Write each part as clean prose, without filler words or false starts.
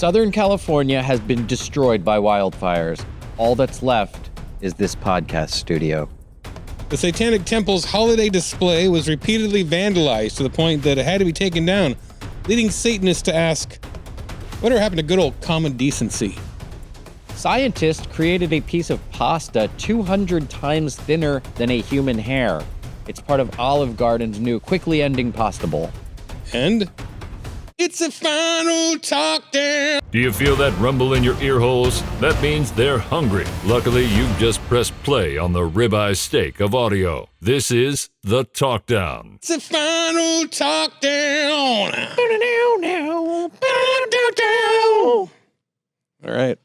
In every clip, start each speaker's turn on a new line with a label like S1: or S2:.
S1: Southern California has been destroyed by wildfires. All that's left is this podcast studio.
S2: The Satanic Temple's holiday display was repeatedly vandalized to the point that it had to be taken down, leading Satanists to ask, whatever happened to good old common decency?
S1: Scientists created a piece of pasta 200 times thinner than a human hair. It's part of Olive Garden's new quickly ending pasta bowl.
S2: And it's a final talkdown.
S3: Do you feel that rumble in your ear holes? That means they're hungry. Luckily, you've just pressed play on the ribeye steak of audio. This is the Talkdown.
S2: It's a final talkdown. All right.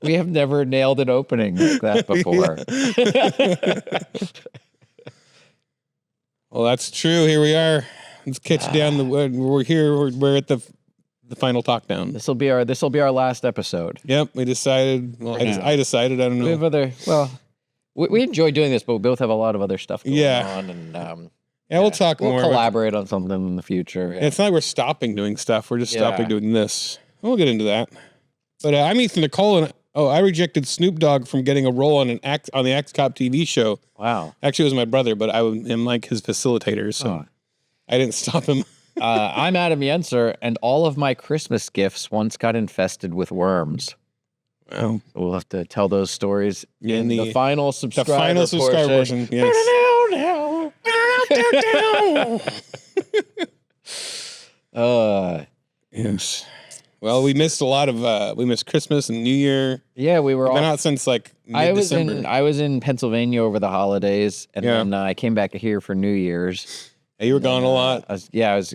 S1: We have never nailed an opening like that before.
S2: Well, that's true. Here we are. Let's catch down we're here. We're at the final talkdown.
S1: This will be our last episode.
S2: Yep, we decided. Well, I decided. I don't know.
S1: We have other. Well, we enjoy doing this, but we both have a lot of other stuff going on, and
S2: we'll talk more.
S1: We'll collaborate on something in the future. Yeah.
S2: It's not like we're stopping doing stuff. We're just stopping doing this. We'll get into that. But I'm Ethan Nicolle, and I rejected Snoop Dogg from getting a role on the X-Cop TV show.
S1: Wow.
S2: Actually, it was my brother, but I am like his facilitator, so I didn't stop him.
S1: I'm Adam Yenser, and all of my Christmas gifts once got infested with worms.
S2: Wow.
S1: We'll have to tell those stories in the final subscriber
S2: portion. Yes. Yes. Well, we missed a lot of. We missed Christmas and New Year.
S1: Yeah, we were
S2: all. Been out since like mid-December.
S1: I was in Pennsylvania over the holidays, and then I came back here for New Year's.
S2: Hey, you were gone a lot.
S1: I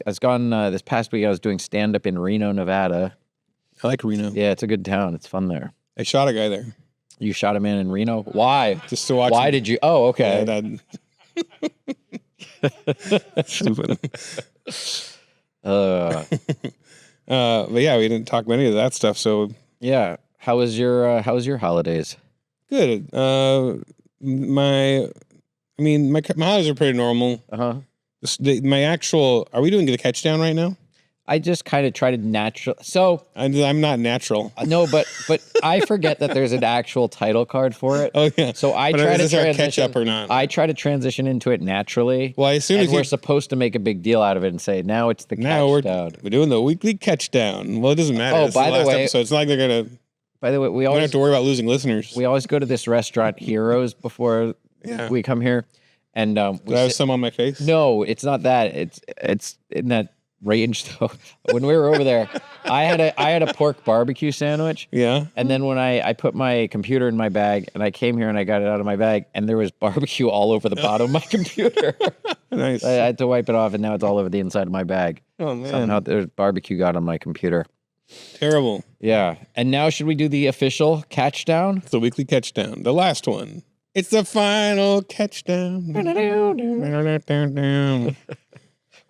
S1: was gone this past week. I was doing stand up in Reno, Nevada.
S2: I like Reno.
S1: Yeah, it's a good town. It's fun there.
S2: I shot a guy there.
S1: You shot a man in Reno? Why?
S2: Just to watch.
S1: Why did you? Oh, okay.
S2: Stupid. But yeah, we didn't talk about any of that stuff. So
S1: yeah, how was your holidays?
S2: Good. My holidays are pretty normal. My actual. Are we doing the catch down right now?
S1: I just kind of try to natural. So
S2: I'm not natural.
S1: No, but I forget that there's an actual title card for it.
S2: Oh yeah.
S1: So I try to transition.
S2: Catch up or not?
S1: I try to transition into it naturally.
S2: Well, as soon as
S1: we're supposed to make a big deal out of it and say now it's the catch down.
S2: We're doing the weekly catch down. Well, it doesn't matter.
S1: Oh, by the way,
S2: episode. It's not like they're gonna.
S1: By the way, we always
S2: don't have to worry about losing listeners.
S1: We always go to this restaurant, Heroes, before we come here, and
S2: do I have some on my face?
S1: No, it's not that. It's in that range though. When we were over there, I had a pork barbecue sandwich.
S2: Yeah.
S1: And then when I put my computer in my bag and I came here and I got it out of my bag and there was barbecue all over the bottom of my computer.
S2: Nice.
S1: I had to wipe it off and now it's all over the inside of my bag.
S2: Oh man.
S1: Somehow there's barbecue got on my computer.
S2: Terrible.
S1: Yeah. And now should we do the official catch down?
S2: It's the weekly catch down. The last one. It's the final catch down.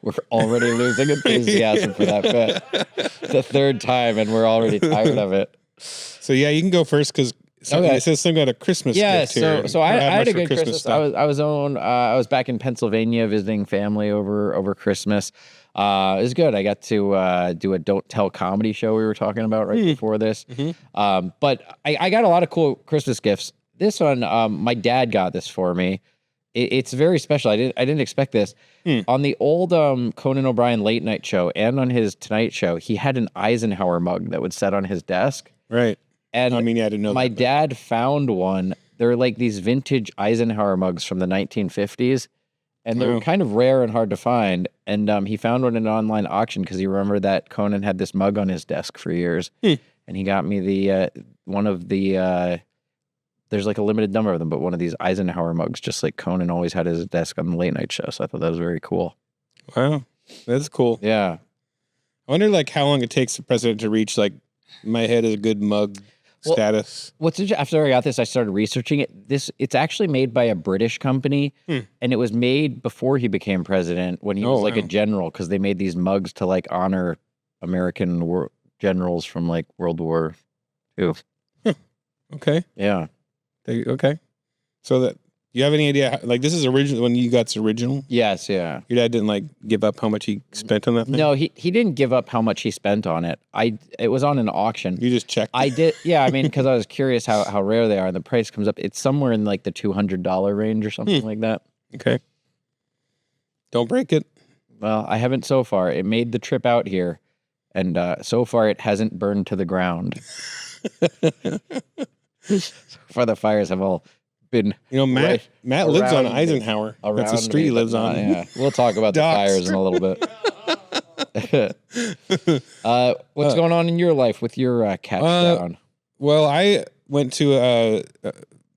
S1: We're already losing enthusiasm for that bit. The third time, and we're already tired of it.
S2: So yeah, you can go first because it says something about a Christmas gift here.
S1: So I had a good Christmas. I was back in Pennsylvania visiting family over Christmas. It was good. I got to do a Don't Tell comedy show we were talking about before this. Mm-hmm. But I got a lot of cool Christmas gifts. This one, my dad got this for me. It's very special. I didn't expect this. On the old Conan O'Brien late night show and on his Tonight Show, he had an Eisenhower mug that would sit on his desk.
S2: Right.
S1: And
S2: I didn't know.
S1: My dad found one. They're like these vintage Eisenhower mugs from the 1950s, and they're kind of rare and hard to find. And he found one in an online auction because he remembered that Conan had this mug on his desk for years, and he got me the one of the. There's like a limited number of them, but one of these Eisenhower mugs, just like Conan always had his desk on the late night show. So I thought that was very cool.
S2: Wow. That's cool.
S1: Yeah.
S2: I wonder like how long it takes the president to reach like my head is a good mug status.
S1: What's interesting, after I got this, I started researching it. It's actually made by a British company, and it was made before he became president when he was like a general, because they made these mugs to like honor American generals from like World War II.
S2: Okay.
S1: Yeah.
S2: Okay. So Do you have any idea? Like, this is original when you got's original.
S1: Yes, yeah.
S2: Your dad didn't like give up how much he spent on that thing?
S1: No, he didn't give up how much he spent on it. It was on an auction.
S2: You just checked.
S1: I did, yeah. I mean, because I was curious how rare they are, and the price comes up. It's somewhere in like the $200 range or something like that.
S2: Okay. Don't break it.
S1: Well, I haven't so far. It made the trip out here, and so far it hasn't burned to the ground. For the fires have all been.
S2: Matt lives on Eisenhower. That's the street he lives on.
S1: Yeah, we'll talk about the fires in a little bit. What's going on in your life with your catch down?
S2: Well, I went to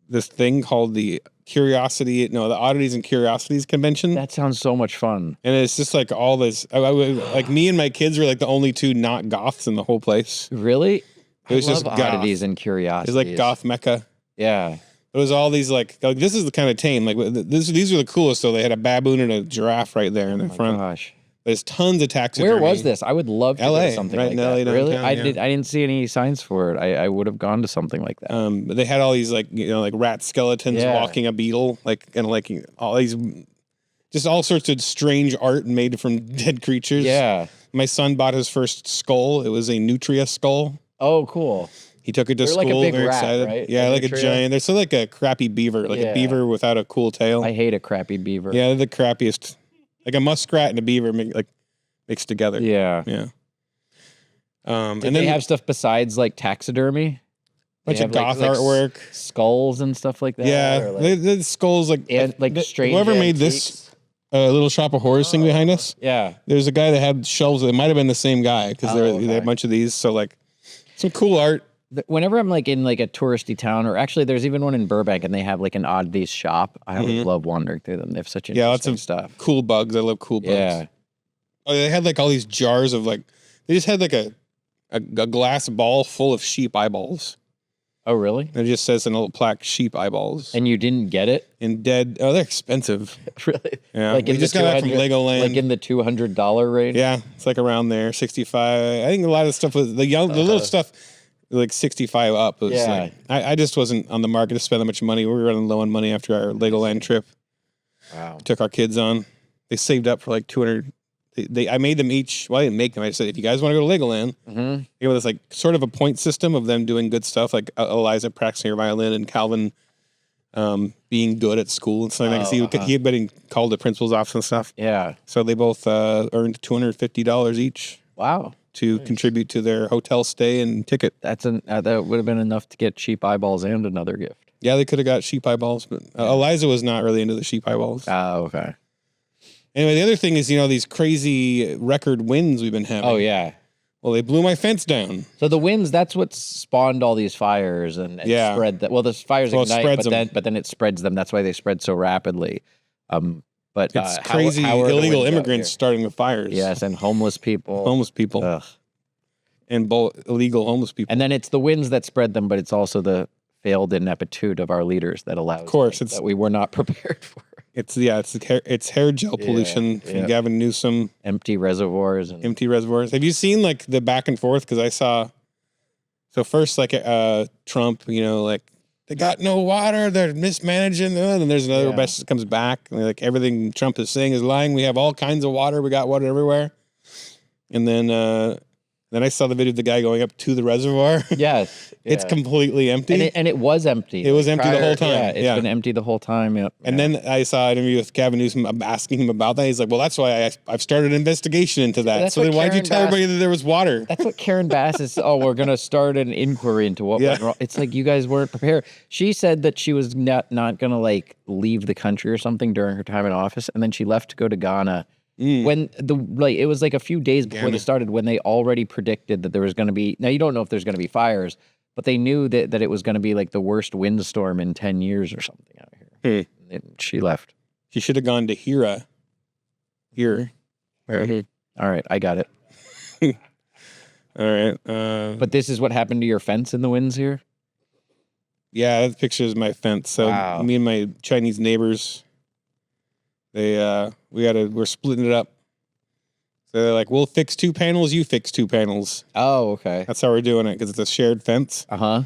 S2: this thing called the Oddities and Curiosities Convention.
S1: That sounds so much fun.
S2: And it's just like all this, like me and my kids were like the only two not goths in the whole place.
S1: Really?
S2: It was just
S1: Oddities and Curiosities.
S2: It was like goth mecca.
S1: Yeah.
S2: It was all these like this is the kind of tame. Like these are the coolest. So they had a baboon and a giraffe right there in the front.
S1: Gosh.
S2: There's tons of taxidermy.
S1: Where was this? I would love to go to something
S2: right
S1: like
S2: in LA
S1: that. Really?
S2: downtown,
S1: I didn't see any signs for it. I would have gone to something like that.
S2: But they had all these like rat skeletons walking a beetle, and all these just all sorts of strange art made from dead creatures.
S1: Yeah.
S2: My son bought his first skull. It was a nutria skull.
S1: Oh, cool.
S2: He took it to school.
S1: Like a big
S2: very
S1: rat,
S2: excited.
S1: Right?
S2: Yeah, like a giant. They're so like a crappy beaver, like a beaver without a cool tail.
S1: I hate a crappy beaver.
S2: Yeah, they're the crappiest. Like a muskrat and a beaver mixed together.
S1: Yeah.
S2: Yeah.
S1: And then they have stuff besides like taxidermy.
S2: Bunch of goth artwork,
S1: skulls and stuff like that.
S2: Yeah, the skulls
S1: strange.
S2: Whoever made this Little Shop of Horrors thing behind us.
S1: Yeah,
S2: there's a guy that had shelves. It might have been the same guy because they had a bunch of these. So like some cool art.
S1: Whenever I'm like in like a touristy town, or actually there's even one in Burbank, and they have like an Oddities shop. I always love wandering through them. They have such interesting stuff.
S2: Cool bugs. I love cool bugs.
S1: Yeah.
S2: Oh, they had like all these jars of like. They just had like a glass ball full of sheep eyeballs.
S1: Oh, really?
S2: And it just says in a little plaque, sheep eyeballs.
S1: And you didn't get it?
S2: And dead. Oh, they're expensive.
S1: Really?
S2: Yeah. Like we just got that from Legoland.
S1: Like in the $200 range?
S2: Yeah. It's like around there, 65. I think a lot of stuff was the little stuff, like 65 up. Was like, I just wasn't on the market to spend that much money. We were running low on money after our Legoland trip.
S1: Wow.
S2: Took our kids on. They saved up for like 200. I made them each. Well, I didn't make them. I just said, if you guys want to go to Legoland, it was like sort of a point system of them doing good stuff, like Eliza practicing her violin and Calvin being good at school and something like that. He had been called to principal's office and stuff.
S1: Yeah.
S2: So they both earned $250 each.
S1: Wow.
S2: To contribute to their hotel stay and ticket.
S1: That would have been enough to get sheep eyeballs and another gift.
S2: Yeah, they could have got sheep eyeballs, but Eliza was not really into the sheep eyeballs.
S1: Oh, okay.
S2: Anyway, the other thing is, these crazy record winds we've been having.
S1: Oh, yeah.
S2: Well, they blew my fence down.
S1: So the winds, that's what spawned all these fires and spread that. Well, the fires ignite, but then it spreads them. That's why they spread so rapidly. But
S2: it's crazy how illegal immigrants starting the fires.
S1: Yes, and homeless people.
S2: Ugh. And illegal homeless people.
S1: And then it's the winds that spread them, but it's also the failed ineptitude of our leaders that allows that we were not prepared for.
S2: It's hair gel pollution from Gavin Newsom.
S1: Empty reservoirs.
S2: Have you seen like the back and forth? Because I saw. So first, like Trump, like they got no water, they're mismanaging. And then there's another message that comes back, and like everything Trump is saying is lying. We have all kinds of water. We got water everywhere. And then I saw the video of the guy going up to the reservoir.
S1: Yes.
S2: It's completely empty.
S1: And it was empty.
S2: It was empty the whole time.
S1: Yeah, it's been empty the whole time. Yep.
S2: And then I saw an interview with Gavin Newsom asking him about that. He's like, well, that's why I've started an investigation into that. So then why'd you tell everybody that there was water?
S1: That's what Karen Bass is. Oh, we're going to start an inquiry into what went wrong. It's like you guys weren't prepared. She said that she was not going to like leave the country or something during her time in office. And then she left to go to Ghana. When it was like a few days before they started, when they already predicted that there was going to be, now you don't know if there's going to be fires, but they knew that it was going to be like the worst windstorm in 10 years or something out here. And she left.
S2: She should have gone to Hira. Here.
S1: All right, I got it.
S2: All right.
S1: But this is what happened to your fence in the winds here?
S2: Yeah, that picture is my fence. So me and my Chinese neighbors, we're splitting it up. So they're like, we'll fix 2 panels, you fix 2 panels.
S1: Oh, okay.
S2: That's how we're doing it, because it's a shared fence.
S1: Uh-huh.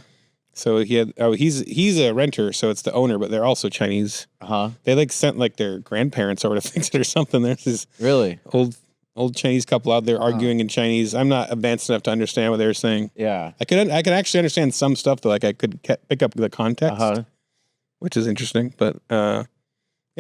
S2: So he's a renter, so it's the owner, but they're also Chinese. They like sent like their grandparents over to fix it or something. There's this
S1: really
S2: old Chinese couple out there arguing in Chinese. I'm not advanced enough to understand what they were saying.
S1: Yeah,
S2: I can actually understand some stuff though. Like I could pick up the context, which is interesting. But yeah,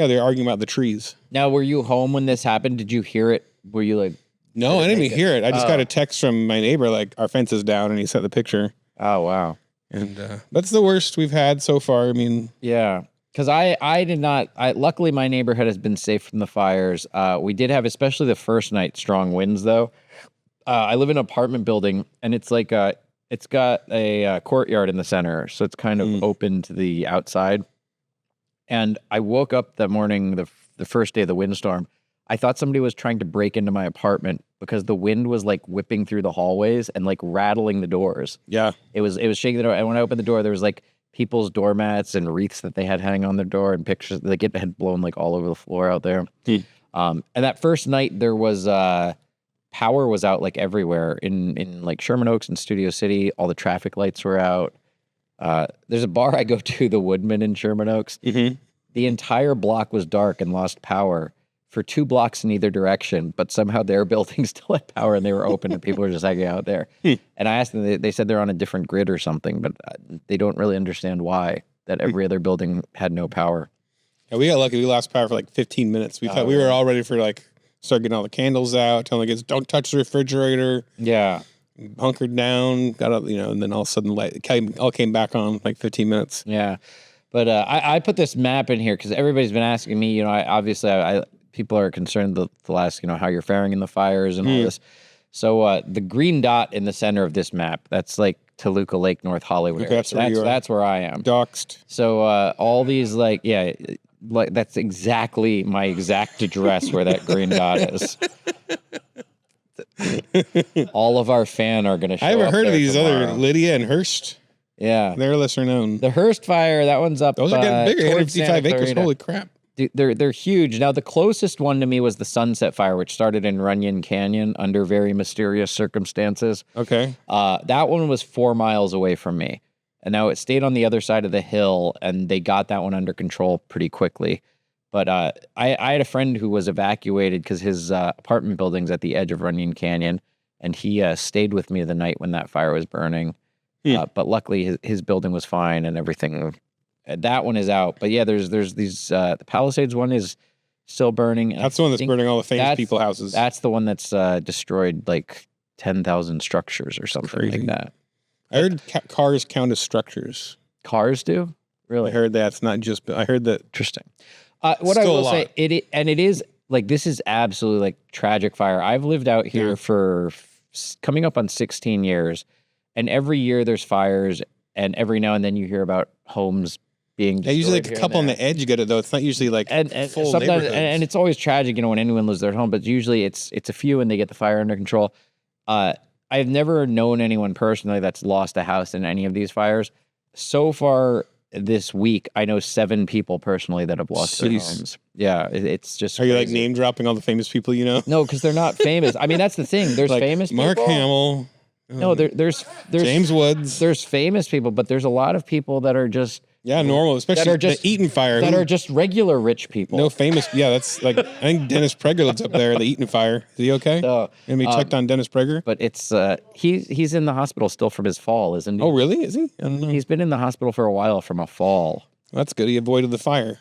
S2: they're arguing about the trees.
S1: Now, were you home when this happened? Did you hear it? Were you like?
S2: No, I didn't even hear it. I just got a text from my neighbor, like our fence is down, and he sent the picture.
S1: Oh wow!
S2: And that's the worst we've had so far. I mean,
S1: yeah. Because I did not. Luckily, my neighborhood has been safe from the fires. We did have, especially the first night, strong winds though. I live in an apartment building, and it's like it's got a courtyard in the center, so it's kind of open to the outside. And I woke up that morning, the first day of the windstorm. I thought somebody was trying to break into my apartment because the wind was like whipping through the hallways and like rattling the doors.
S2: Yeah,
S1: it was shaking the door. And when I opened the door, there was like people's doormats and wreaths that they had hanging on their door and pictures. Like it had blown like all over the floor out there. And that first night there was power was out like everywhere in like Sherman Oaks and Studio City. All the traffic lights were out. There's a bar I go to, the Woodman in Sherman Oaks. The entire block was dark and lost power for 2 blocks in either direction, but somehow their building still had power and they were open and people were just hanging out there. And I asked them, they said they're on a different grid or something, but they don't really understand why that every other building had no power.
S2: Yeah, we got lucky. We lost power for like 15 minutes. We thought we were all ready for like start getting all the candles out, telling the kids don't touch the refrigerator.
S1: Yeah,
S2: hunkered down, got up, and then all of a sudden light all came back on like 15 minutes.
S1: Yeah, but I put this map in here because everybody's been asking me. I people are concerned they'll ask, how you're faring in the fires and all this. So the green dot in the center of this map, that's like Toluca Lake, North Hollywood.
S2: Okay,
S1: that's where I am.
S2: Doxed.
S1: So all these that's exactly my exact address where that green dot is. All of our fan are going to show up.
S2: I haven't heard of these
S1: tomorrow.
S2: other Lydia and Hearst.
S1: Yeah.
S2: They're lesser known.
S1: The Hearst fire, that one's up.
S2: Those are getting bigger, 155 acres.
S1: Clarita.
S2: Holy crap.
S1: They're huge. Now, the closest one to me was the Sunset Fire, which started in Runyon Canyon under very mysterious circumstances.
S2: Okay.
S1: That one was 4 miles away from me. And now it stayed on the other side of the hill, and they got that one under control pretty quickly. But I had a friend who was evacuated because his apartment building's at the edge of Runyon Canyon, and he stayed with me the night when that fire was burning. But luckily, his building was fine and everything. That one is out. But yeah, there's these, the Palisades one is still burning.
S2: That's the one that's burning all the famous people houses.
S1: That's the one that's destroyed like 10,000 structures or something like that.
S2: I heard cars count as structures.
S1: Cars do? Really?
S2: I heard that. It's not just, I heard that.
S1: Interesting. What I will say, it is like, this is absolutely like tragic fire. I've lived out here for coming up on 16 years, and every year there's fires, and every now and then you hear about homes being destroyed.
S2: Yeah, usually like a couple on the edge you get it though. It's not usually like full
S1: sometimes,
S2: neighborhoods.
S1: And it's always tragic, when anyone loses their home, but usually it's a few and they get the fire under control. I've never known anyone personally that's lost a house in any of these fires. So far this week, I know 7 people personally that have lost their homes. Yeah, it's just.
S2: Are you like name dropping all the famous people you know?
S1: No, because they're not famous. I mean, that's the thing. There's
S2: like
S1: famous
S2: Mark
S1: people.
S2: Hamill.
S1: No, there's
S2: James Woods.
S1: There's famous people, but there's a lot of people that are just
S2: normal, especially the Eaton fire.
S1: That are just regular rich people.
S2: No famous. Yeah, that's like, I think Dennis Prager lives up there, the Eaton fire. Is he okay? And we checked on Dennis Prager.
S1: But it's he's in the hospital still from his fall, isn't he?
S2: Oh, really? Is he? I don't know.
S1: He's been in the hospital for a while from a fall.
S2: That's good. He avoided the fire.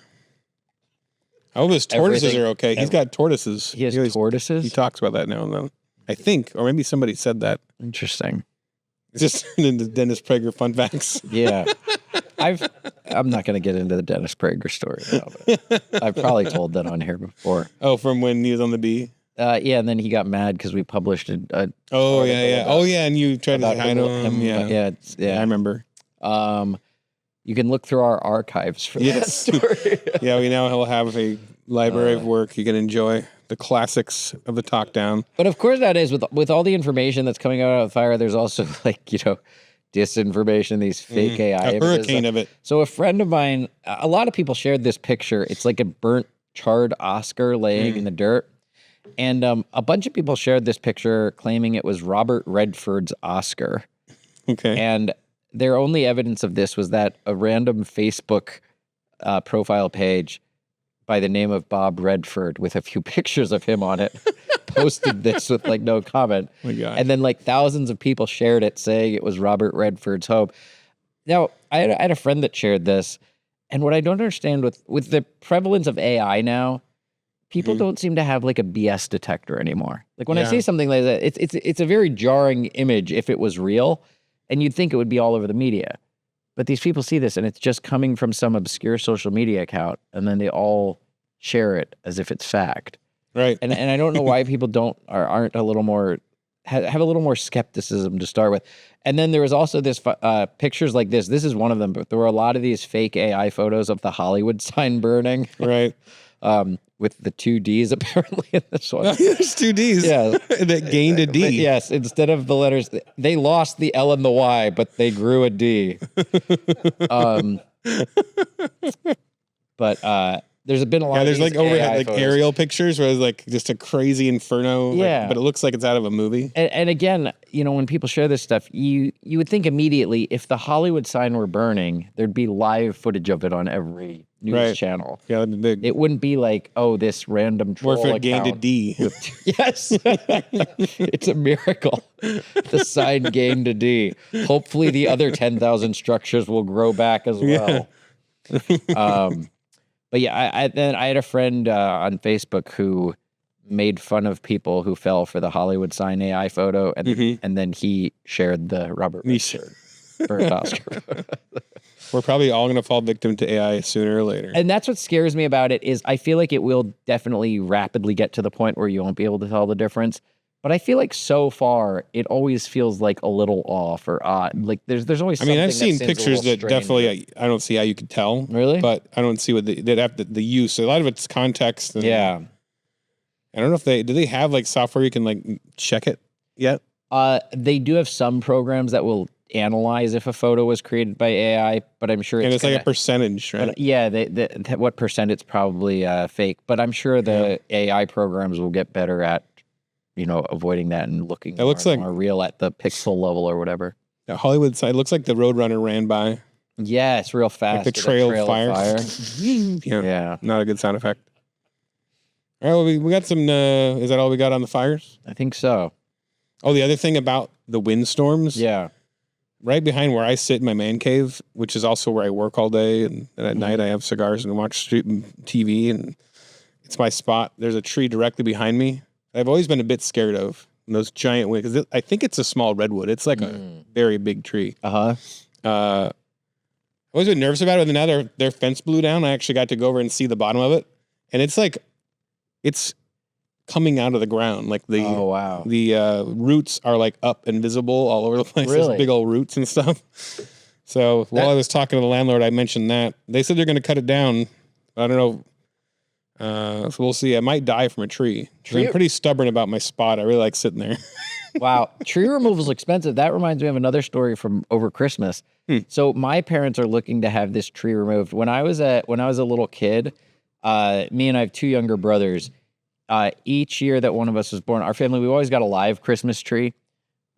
S2: I hope his tortoises are okay. He's got tortoises.
S1: He has tortoises?
S2: He talks about that now and then. I think, or maybe somebody said that.
S1: Interesting.
S2: Just into Dennis Prager fun facts.
S1: Yeah. I'm not going to get into the Dennis Prager story now, but I've probably told that on here before.
S2: Oh, from when he was on the B?
S1: Yeah, and then he got mad because we published a
S2: Oh, yeah, and you tried to hide him.
S1: Yeah.
S2: I remember.
S1: You can look through our archives for that story.
S2: Yeah, we now will have a library of work you can enjoy. The classics of the talkdown.
S1: But of course that is, with all the information that's coming out of the fire, there's also disinformation, these fake AI
S2: a hurricane of it.
S1: So a friend of mine, a lot of people shared this picture. It's like a burnt, charred Oscar laying in the dirt. And a bunch of people shared this picture claiming it was Robert Redford's Oscar.
S2: Okay.
S1: And their only evidence of this was that a random Facebook profile page by the name of Bob Redford with a few pictures of him on it posted this with like no comment.
S2: Oh my God.
S1: And then like thousands of people shared it saying it was Robert Redford's home. Now, I had a friend that shared this, and what I don't understand with the prevalence of AI now, people don't seem to have like a BS detector anymore. Like when I see something like that, it's a very jarring image if it was real, and you'd think it would be all over the media. But these people see this, and it's just coming from some obscure social media account, and then they all share it as if it's fact.
S2: Right.
S1: And I don't know why people aren't a little more have a little more skepticism to start with. And then there was also this pictures like this. This is one of them, but there were a lot of these fake AI photos of the Hollywood sign burning.
S2: Right.
S1: With the 2 Ds apparently in this one.
S2: There's 2 Ds.
S1: Yeah.
S2: That gained a D.
S1: But yes, instead of the letters, they lost the L and the Y, but they grew a D. But there's been a lot of
S2: there's
S1: these
S2: like overhead,
S1: AI
S2: like
S1: photos.
S2: aerial pictures where it's like just a crazy inferno.
S1: Yeah.
S2: But it looks like it's out of a movie.
S1: And again, when people share this stuff, you would think immediately if the Hollywood sign were burning, there'd be live footage of it on every news channel.
S2: Yeah, that'd be big.
S1: It wouldn't be like, oh, this random troll
S2: Or if it gained a
S1: account
S2: D.
S1: Yes. It's a miracle. The sign gained a D. Hopefully the other 10,000 structures will grow back as well. But yeah, I had a friend on Facebook who made fun of people who fell for the Hollywood sign AI photo, and then he shared the Robert Redford first Oscar.
S2: We're probably all going to fall victim to AI sooner or later.
S1: And that's what scares me about it is I feel like it will definitely rapidly get to the point where you won't be able to tell the difference. But I feel like so far it always feels like a little off or odd. Like there's always. Something
S2: I've seen
S1: that seems
S2: pictures
S1: a little
S2: that definitely I don't see how you could tell.
S1: Really?
S2: But I don't see what they'd have the use. A lot of it's context. And
S1: yeah.
S2: I don't know if do they have like software you can like check it yet?
S1: They do have some programs that will analyze if a photo was created by AI, but I'm sure
S2: it's like a percentage, right?
S1: Yeah, what percent it's probably fake, but I'm sure the AI programs will get better at avoiding that and looking more real at the pixel level or whatever.
S2: The Hollywood side looks like the Roadrunner ran by.
S1: Yeah, it's real fast.
S2: Like the trail of fire.
S1: Yeah.
S2: Not a good sound effect. All right, well, we got some, is that all we got on the fires?
S1: I think so.
S2: Oh, the other thing about the windstorms.
S1: Yeah.
S2: Right behind where I sit in my man cave, which is also where I work all day, and at night I have cigars and watch TV, and it's my spot. There's a tree directly behind me. I've always been a bit scared of those giant winds, because I think it's a small redwood. It's like a very big tree. I've always been nervous about it, but now their fence blew down. I actually got to go over and see the bottom of it, and it's like it's coming out of the ground. Like the roots are like up and visible all over the place.
S1: Really?
S2: There's big old roots and stuff. So while I was talking to the landlord, I mentioned that. They said they're going to cut it down. I don't know. So we'll see. I might die from a tree. I'm pretty stubborn about my spot. I really like sitting there.
S1: Wow. Tree removal is expensive. That reminds me of another story from over Christmas. So my parents are looking to have this tree removed. When I was a little kid, me and I have 2 younger brothers. Each year that one of us was born, our family, we always got a live Christmas tree,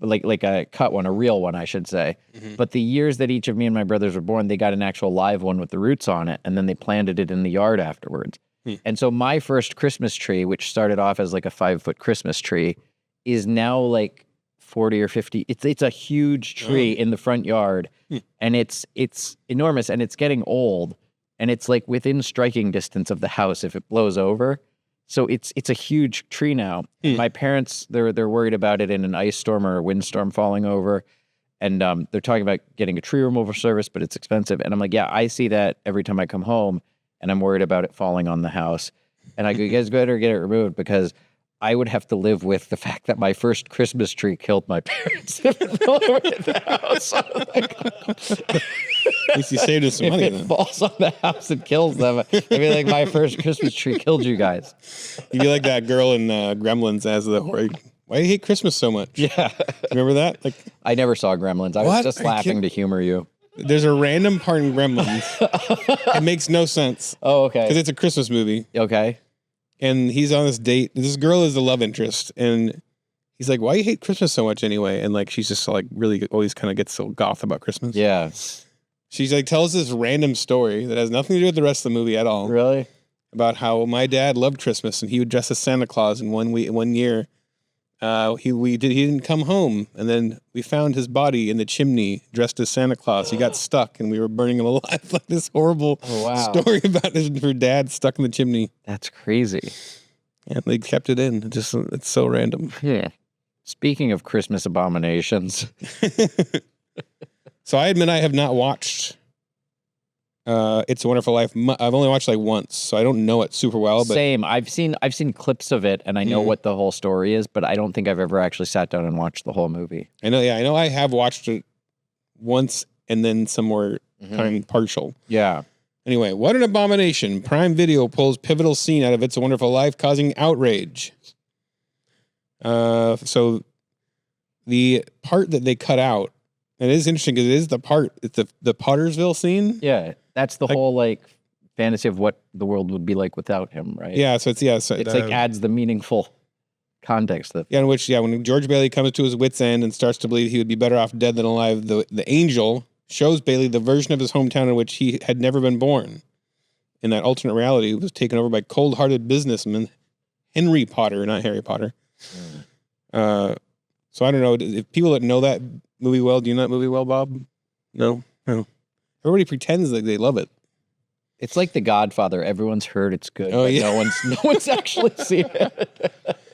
S1: like a cut one, a real one, I should say. But the years that each of me and my brothers were born, they got an actual live one with the roots on it, and then they planted it in the yard afterwards. And so my first Christmas tree, which started off as like a 5-foot Christmas tree, is now like 40 or 50. It's a huge tree in the front yard, and it's enormous, and it's getting old, and it's like within striking distance of the house if it blows over. So it's a huge tree now. My parents, they're worried about it in an ice storm or a windstorm falling over, and they're talking about getting a tree removal service, but it's expensive. And I'm like, yeah, I see that every time I come home, and I'm worried about it falling on the house. And I go, you guys better get it removed, because I would have to live with the fact that my first Christmas tree killed my parents if it fell over in the house.
S2: At least you saved us some money.
S1: If it falls on the house and kills them, I'd be like, my first Christmas tree killed you guys.
S2: You'd be like that girl in Gremlins as the horror. Why do you hate Christmas so much?
S1: Yeah.
S2: Remember that? Like,
S1: I never saw Gremlins. I was just laughing to humor you.
S2: There's a random part in Gremlins. It makes no sense.
S1: Oh, okay.
S2: Because it's a Christmas movie.
S1: Okay.
S2: And he's on this date. This girl is the love interest. And he's like, why you hate Christmas so much anyway? And like, she's just like really always kind of gets so goth about Christmas.
S1: Yeah.
S2: She's like, tells this random story that has nothing to do with the rest of the movie at all.
S1: Really?
S2: About how my dad loved Christmas and he would dress as Santa Claus. And one year, he didn't come home, and then we found his body in the chimney dressed as Santa Claus. He got stuck, and we were burning him alive. Like this horrible story about her dad stuck in the chimney.
S1: That's crazy.
S2: And they kept it in. It's so random.
S1: Yeah. Speaking of Christmas abominations.
S2: So I admit I have not watched It's a Wonderful Life. I've only watched like once, so I don't know it super well. But
S1: Same. I've seen clips of it, and I know what the whole story is, but I don't think I've ever actually sat down and watched the whole movie.
S2: I know I have watched it once and then somewhere kind of partial.
S1: Yeah.
S2: Anyway, what an abomination. Prime Video pulls pivotal scene out of It's a Wonderful Life, causing outrage. So the part that they cut out, and it is interesting because it's the Pottersville scene.
S1: Yeah. That's the whole like fantasy of what the world would be like without him, right?
S2: Yeah, so it's
S1: like adds the meaningful context that
S2: in which when George Bailey comes to his wit's end and starts to believe he would be better off dead than alive, the angel shows Bailey the version of his hometown in which he had never been born. In that alternate reality, he was taken over by cold-hearted businessman Henry Potter, not Harry Potter. So I don't know if people that know that movie well. Do you know that movie well, Bob? No. Everybody pretends like they love it.
S1: It's like The Godfather. Everyone's heard it's good.
S2: Oh,
S1: but
S2: yeah.
S1: No one's actually seen it.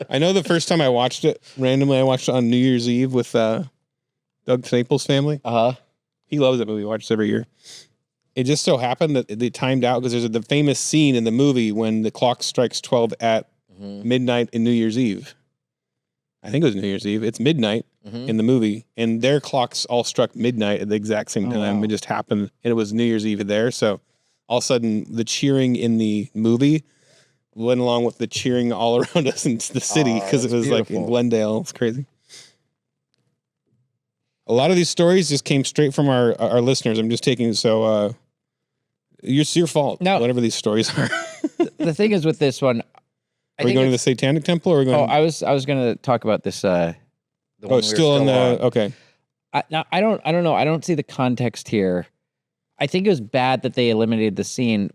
S2: I know the first time I watched it randomly, I watched it on New Year's Eve with Doug Staples' family. He loves that movie. He watches it every year. It just so happened that they timed out because there's the famous scene in the movie when the clock strikes 12 at midnight in New Year's Eve. I think it was New Year's Eve. It's midnight in the movie, and their clocks all struck midnight at the exact same time. Wow. It just happened, and it was New Year's Eve there. So all of a sudden, the cheering in the movie went along with the cheering all around us in the city because it was beautiful. Like in Glendale. It's crazy. A lot of these stories just came straight from our listeners. I'm just taking it's your fault. No. Whatever these stories are.
S1: The thing is with this one,
S2: are we going to the Satanic Temple, or are we going?
S1: I was going to talk about this.
S2: Still in the okay.
S1: I don't know. I don't see the context here. I think it was bad that they eliminated the scene,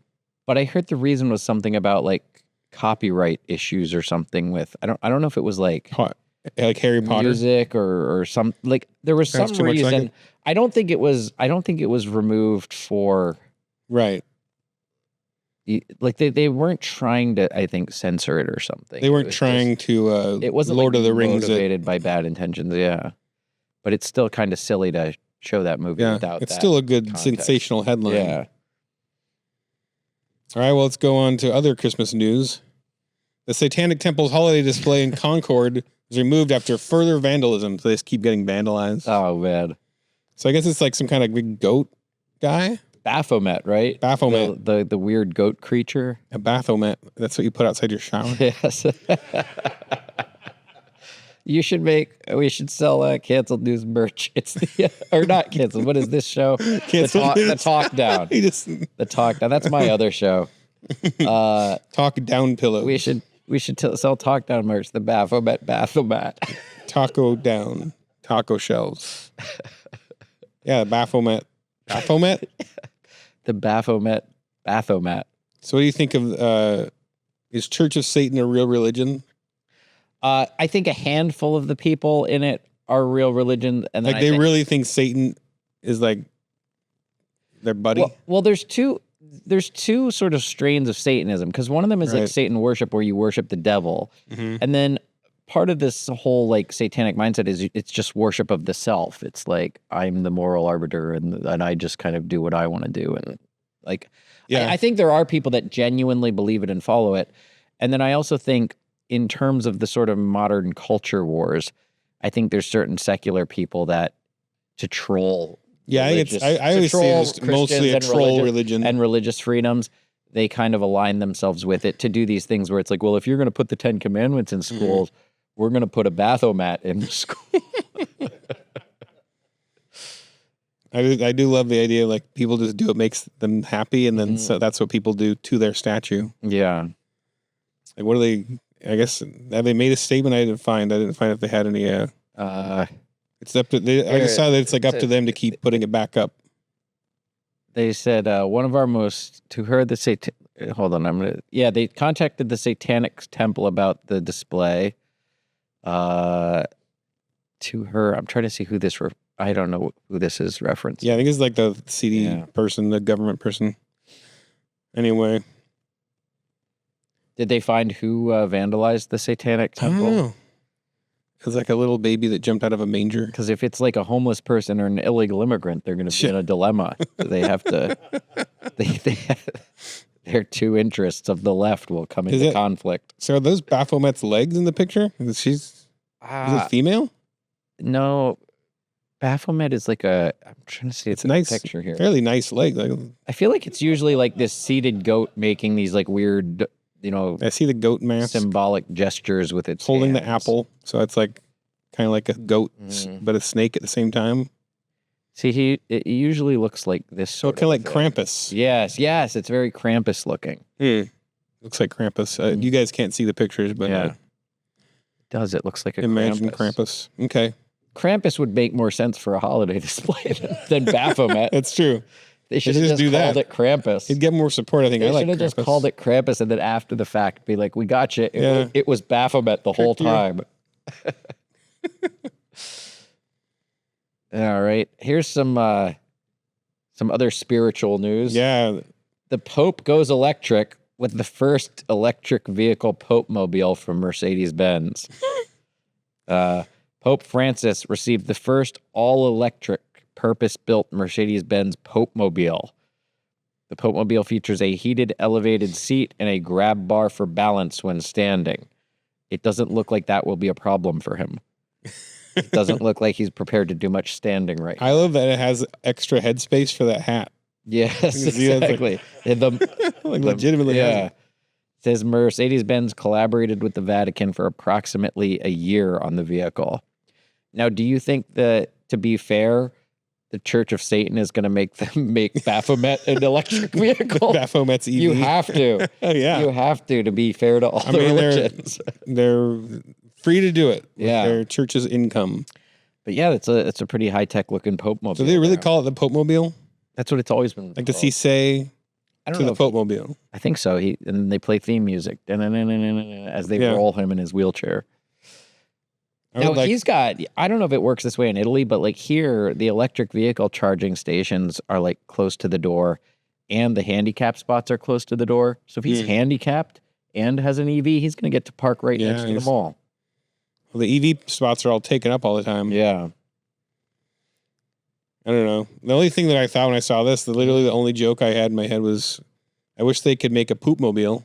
S1: but I heard the reason was something about like copyright issues or something with. I don't know if it was like
S2: Harry Potter
S1: music or some like there was some reason. Like I don't think it was removed for
S2: right.
S1: Like they weren't trying to, I think, censor it or something.
S2: They weren't trying to. It wasn't Lord of the Rings
S1: motivated by bad intentions. Yeah, but it's still kind of silly to show that movie without. It's
S2: still a good context. Sensational headline.
S1: Yeah.
S2: All right, well, let's go on to other Christmas news. The Satanic Temple's holiday display in Concord was removed after further vandalism. So they just keep getting vandalized.
S1: Oh man!
S2: So I guess it's like some kind of big goat guy.
S1: Baphomet, right?
S2: Baphomet.
S1: The weird goat creature.
S2: A Baphomet. That's what you put outside your shower.
S1: Yes. We should sell canceled news merch. It's or not canceled. What is this show? The talkdown. The talkdown. That's my other show.
S2: Talk down pillow.
S1: We should sell talkdown merch. The Baphomet.
S2: Taco down. Taco shells. Yeah, Baphomet. Baphomet?
S1: The Baphomet.
S2: So what do you think of, is Church of Satan a real religion?
S1: I think a handful of the people in it are real religion. And then
S2: they really think Satan is like their buddy?
S1: Well, there's two sort of strains of Satanism, because one of them is like Satan worship, where you worship the devil. And then part of this whole like satanic mindset is it's just worship of the self. It's like I'm the moral arbiter and I just kind of do what I want to do. And like, I think there are people that genuinely believe it and follow it. And then I also think in terms of the sort of modern culture wars, I think there's certain secular people that to troll.
S2: Yeah, I always say it's mostly a troll religion.
S1: And religious freedoms. They kind of align themselves with it to do these things where it's like, well, if you're going to put the 10 Commandments in schools, we're going to put a Baphomet in school.
S2: I do love the idea, like, people just do what makes them happy, and then so that's what people do to their statue.
S1: Yeah.
S2: Like, what are they... I guess they made a statement. I didn't find if they had any. It's up to. I just saw that it's like up to them to keep putting it back up.
S1: They said one of our most to her the hold on, they contacted the Satanic Temple about the display. To her, I'm trying to see who this I don't know who this is referenced.
S2: Yeah, I think it's like the CD person, the government person. Anyway.
S1: Did they find who vandalized the Satanic Temple?
S2: I don't know. It was like a little baby that jumped out of a manger.
S1: Because if it's like a homeless person or an illegal immigrant, they're going to be in a dilemma. They have to. Their two interests of the left will come into conflict.
S2: So are those Baphomet's legs in the picture? Is it female?
S1: No, Baphomet is like I'm trying to see it's a nice picture here.
S2: Fairly nice leg.
S1: I feel like it's usually like this seated goat making these like weird.
S2: I see the goat mask.
S1: Symbolic gestures with its
S2: holding
S1: hands.
S2: the apple. So it's like kind of like a goat, but a snake at the same time.
S1: See, it usually looks like this.
S2: So kind of like Krampus.
S1: Yes, it's very Krampus looking.
S2: Looks like Krampus. You guys can't see the pictures, but
S1: it does. It looks like a
S2: imagine Krampus. Okay.
S1: Krampus would make more sense for a holiday display than Baphomet.
S2: That's true.
S1: They should have just called it Krampus.
S2: He'd get more support, I think.
S1: They should have just called it Krampus and then after the fact be like, we got you. It was Baphomet the whole time. All right. Here's some other spiritual news.
S2: Yeah.
S1: The Pope goes electric with the first electric vehicle Pope-mobile from Mercedes-Benz. Pope Francis received the first all-electric purpose-built Mercedes-Benz Pope-mobile. The Pope-mobile features a heated elevated seat and a grab bar for balance when standing. It doesn't look like that will be a problem for him. It doesn't look like he's prepared to do much standing right now.
S2: I love that it has extra headspace for that hat.
S1: Yes, exactly.
S2: Legitimately.
S1: Yeah. It says Mercedes-Benz collaborated with the Vatican for approximately a year on the vehicle. Now, do you think that, to be fair, the Church of Satan is going to make them make Baphomet an electric vehicle?
S2: Baphomet's EV.
S1: You have to.
S2: Oh, yeah.
S1: You have to be fair to all the religions.
S2: They're free to do it with their church's income.
S1: But yeah, it's a pretty high-tech looking Pope mobile.
S2: So they really call it the Pope mobile?
S1: That's what it's always been
S2: called. Does he say to the Pope mobile?
S1: I think so. And they play theme music as they roll him in his wheelchair. Now, he's got, I don't know if it works this way in Italy, but like here, the electric vehicle charging stations are like close to the door and the handicap spots are close to the door. So if he's handicapped and has an EV, he's going to get to park right next to the mall.
S2: Well, the EV spots are all taken up all the time.
S1: Yeah.
S2: I don't know. The only thing that I thought when I saw this, literally the only joke I had in my head was, I wish they could make a poop mobile.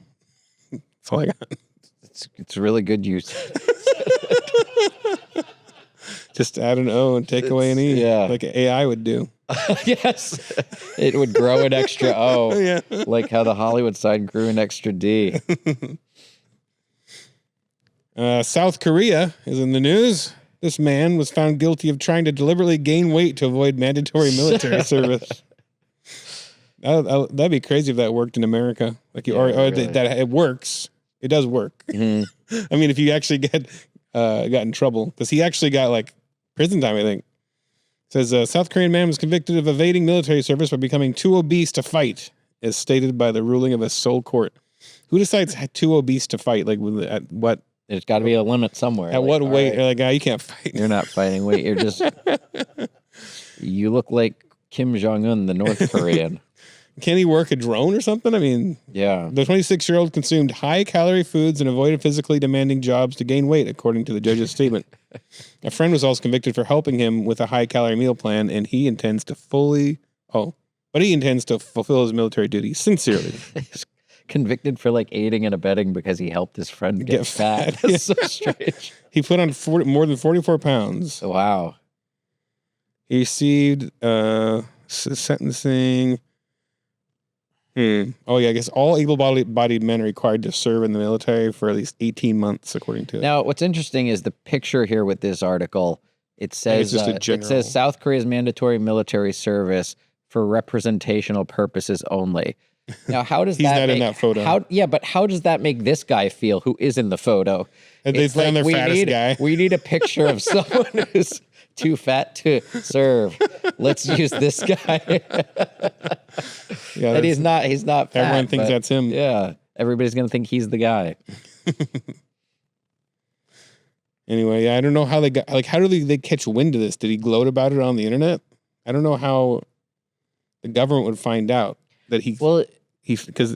S2: That's all I got.
S1: It's really good use.
S2: Just add an O and take away an E, like AI would do.
S1: Yes, it would grow an extra O, like how the Hollywood sign grew an extra D.
S2: South Korea is in the news. This man was found guilty of trying to deliberately gain weight to avoid mandatory military service. That'd be crazy if that worked in America. Like, that it works. It does work. Mm-hmm. I mean, if you actually got in trouble, because he actually got like prison time, I think. It says a South Korean man was convicted of evading military service by becoming too obese to fight, as stated by the ruling of a Seoul court. Who decides too obese to fight? Like, at what?
S1: There's got to be a limit somewhere.
S2: At what weight? Right. You're like, you can't fight.
S1: You're not fighting weight. You're just. You look like Kim Jong-un, the North Korean.
S2: Can he work a drone or something? I mean,
S1: yeah.
S2: The 26-year-old consumed high-calorie foods and avoided physically demanding jobs to gain weight, according to the judge's statement. A friend was also convicted for helping him with a high-calorie meal plan, and he intends to fulfill his military duties sincerely.
S1: He's convicted for like aiding and abetting because he helped his friend get fat. That's so strange. He
S2: put on more than 44 pounds.
S1: Wow.
S2: He received sentencing. Oh, yeah, I guess all able-bodied men are required to serve in the military for at least 18 months, according to it.
S1: Now, what's interesting is the picture here with this article. It says it says South Korea's mandatory military service for representational purposes only. Now, how does
S2: He's
S1: that
S2: not
S1: make,
S2: in that photo.
S1: But how does that make this guy feel who is in the photo?
S2: And they found their fattest guy.
S1: We need a picture of someone who's too fat to serve. Let's use this guy. And he's not fat.
S2: Everyone thinks that's him.
S1: Yeah. Everybody's going to think he's the guy.
S2: Anyway, I don't know how they got, like, how do they catch wind of this? Did he gloat about it on the internet? I don't know how the government would find out that because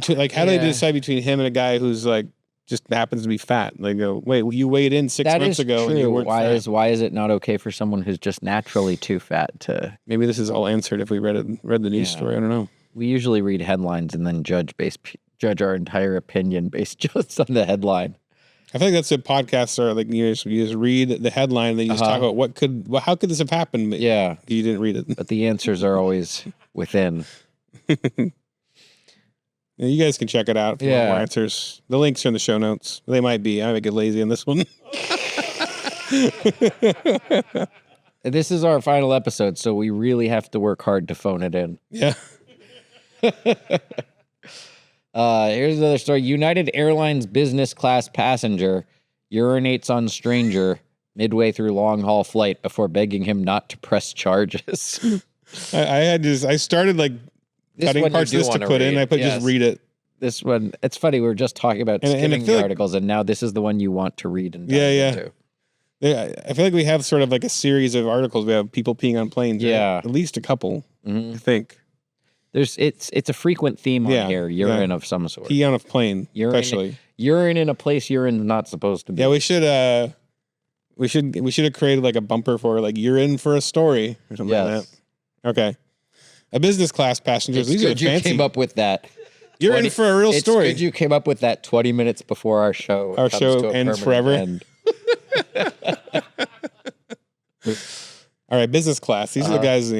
S2: like, how do they decide between him and a guy who's like, just happens to be fat? They go, wait, you weighed in 6 months ago.
S1: True.
S2: And you weren't fat.
S1: Why is it not okay for someone who's just naturally too fat to?
S2: Maybe this is all answered if we read the news story. I don't know.
S1: We usually read headlines and then judge our entire opinion based just on the headline.
S2: I think that's what podcasts are like. You just read the headline and then you just talk about how could this have happened?
S1: Yeah,
S2: you didn't read it,
S1: but the answers are always within.
S2: You guys can check it out. For more answers. The links are in the show notes. They might be. I might get lazy on this one.
S1: This is our final episode, so we really have to work hard to phone it in.
S2: Yeah.
S1: Here's another story. United Airlines business class passenger urinates on stranger midway through long haul flight before begging him not to press charges.
S2: I started like cutting parts of this to put in. I put just read it.
S1: This one, it's funny. We were just talking about skimming the articles, and now this is the one you want to read and dive into.
S2: Yeah, I feel like we have sort of like a series of articles. We have people peeing on planes.
S1: Yeah,
S2: right? At least a couple. I think.
S1: It's a frequent theme on here. Urine of some sort.
S2: Pee on a plane, especially.
S1: Urine in a place urine's not supposed to be.
S2: Yeah, we should have created like a bumper for like you're in for a story or something like that. Okay. A business class passenger.
S1: These are fancy. You came up with that.
S2: You're in for a real story.
S1: Good you came up with that 20 minutes before our show.
S2: Our show ends forever.
S1: End.
S2: All right, business class. These are the guys,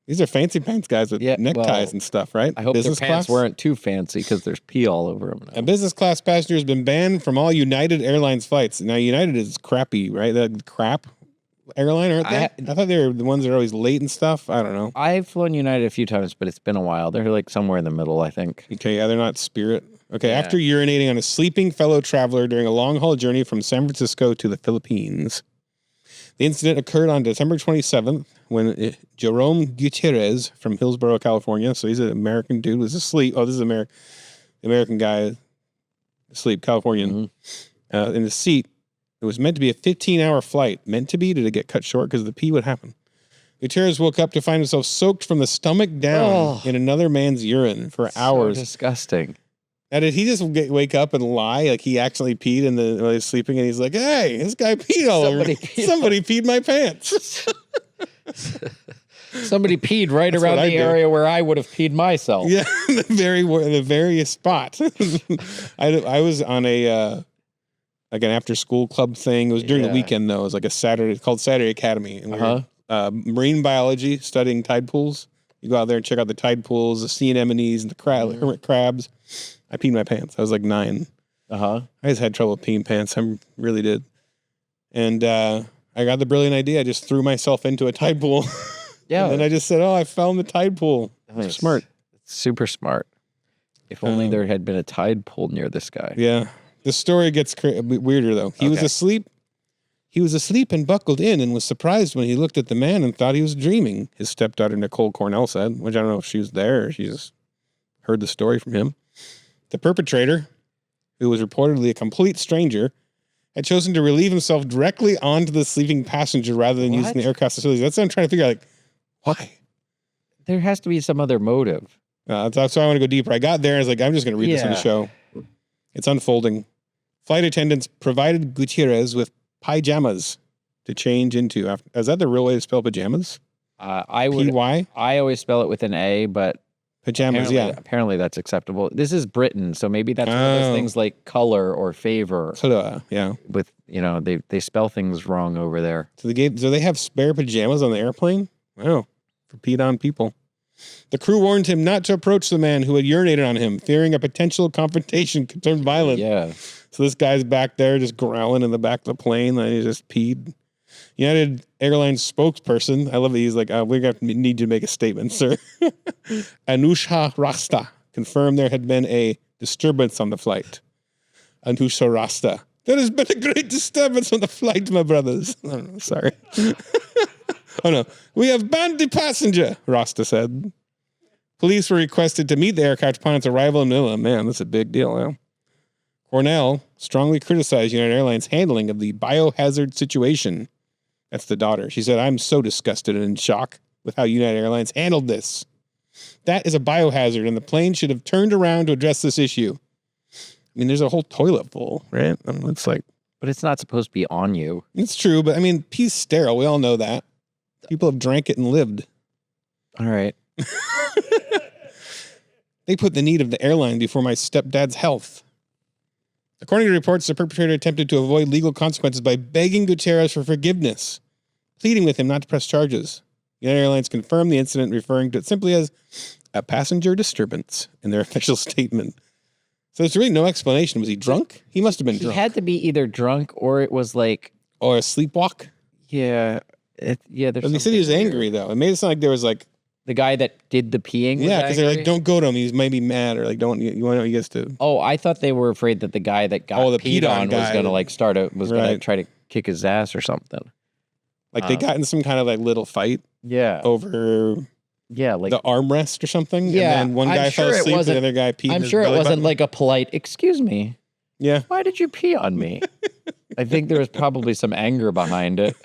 S2: these are fancy pants guys with neckties and stuff, right?
S1: I hope business their pants weren't too fancy because there's pee all over them now.
S2: A business class passenger has been banned from all United Airlines flights. Now, United is crappy, right? That crap airline, aren't they? I thought they were the ones that are always late and stuff. I don't know.
S1: I've flown United a few times, but it's been a while. They're like somewhere in the middle, I think.
S2: Okay, yeah, they're not Spirit. Okay, after urinating on a sleeping fellow traveler during a long-haul journey from San Francisco to the Philippines. The incident occurred on December 27th when Jerome Gutierrez from Hillsborough, California, so he's an American dude, was asleep. Oh, this is American guy, asleep, Californian, in the seat. It was meant to be a 15-hour flight. Meant to be? Did it get cut short because of the pee? What happened? Gutierrez woke up to find himself soaked from the stomach down in another man's urine for hours.
S1: So disgusting.
S2: Now, did he just wake up and lie? Like he actually peed while he was sleeping, and he's like, "Hey, this guy peed all over me. Somebody peed my pants."
S1: Somebody peed right around the area where I would have peed myself.
S2: Yeah, the very spot. I was on a like an after school club thing. It was during the weekend though. It was like a Saturday. It's called Saturday Academy. And we were, marine biology, studying tide pools. You go out there and check out the tide pools, the sea anemones, and the hermit crabs. I peed my pants. I was like 9. I just had trouble peeing pants. I really did. And I got the brilliant idea. I just threw myself into a tide pool. Yeah. And then I just said, I fell in the tide pool. Nice. Smart.
S1: Super smart. If only there had been a tide pool near this guy.
S2: Yeah. The story gets weirder, though. He was asleep. He was asleep and buckled in and was surprised when he looked at the man and thought he was dreaming, his stepdaughter Nicolle Cornell said, which I don't know if she was there or she just heard the story from him. The perpetrator, who was reportedly a complete stranger, had chosen to relieve himself directly onto the sleeping passenger rather than using the aircraft facilities. That's what I'm trying to figure out. Like, why?
S1: There has to be some other motive.
S2: That's why I want to go deeper. I got there and I was like, I'm just going to read this on the show. It's unfolding. Flight attendants provided Gutierrez with pajamas to change into. Is that the real way to spell pajamas? P-Y?
S1: I always spell it with an A, but
S2: pajamas,
S1: apparently that's acceptable. This is Britain, so maybe that's one of those things like color or favor.
S2: Yeah.
S1: With, they spell things wrong over there.
S2: So they have spare pajamas on the airplane? Wow. For peed on people. The crew warned him not to approach the man who had urinated on him, fearing a potential confrontation could turn violent.
S1: Yeah.
S2: So this guy's back there just growling in the back of the plane and he just peed. United Airlines spokesperson, I love that he's like, we need to make a statement, sir. Anusha Rasta confirmed there had been a disturbance on the flight. Anusha Rasta. There has been a great disturbance on the flight, my brothers. Oh, no, sorry. Oh, no. We have banned the passenger, Rasta said. Police were requested to meet the aircraft upon its arrival in Manila. Man, that's a big deal now. Cornell strongly criticized United Airlines' handling of the biohazard situation. That's the daughter. She said, I'm so disgusted and in shock with how United Airlines handled this. That is a biohazard, and the plane should have turned around to address this issue. I mean, there's a whole toilet full, right? I mean, it's like...
S1: But it's not supposed to be on you.
S2: It's true, but I mean, pee's sterile. We all know that. People have drank it and lived.
S1: All right.
S2: They put the need of the airline before my stepdad's health. According to reports, the perpetrator attempted to avoid legal consequences by begging Gutierrez for forgiveness, pleading with him not to press charges. United Airlines confirmed the incident, referring to it simply as a passenger disturbance in their official statement. So there's really no explanation. Was he drunk? He must have been drunk.
S1: He had to be either drunk or it was like...
S2: Or a sleepwalk?
S1: Yeah. There's
S2: But they said he was angry, though. It made it sound like there was like...
S1: The guy that did the peeing was
S2: because they're
S1: angry?
S2: like, don't go to him. He's maybe mad, or like, don't, you want to, he gets to...
S1: Oh, I thought they were afraid that the guy that got
S2: the
S1: peed on was
S2: guy.
S1: going to like was going to try to kick his ass or something.
S2: Like they got in some kind of like little fight
S1: Yeah.
S2: over
S1: like
S2: the armrest or something.
S1: Yeah,
S2: And then one guy
S1: I'm
S2: fell
S1: sure it
S2: asleep and the
S1: wasn't-
S2: other guy peed in
S1: I'm
S2: his
S1: sure it
S2: belly
S1: wasn't
S2: button.
S1: like a polite, excuse me,
S2: Yeah.
S1: why did you pee on me? I think there was probably some anger behind it.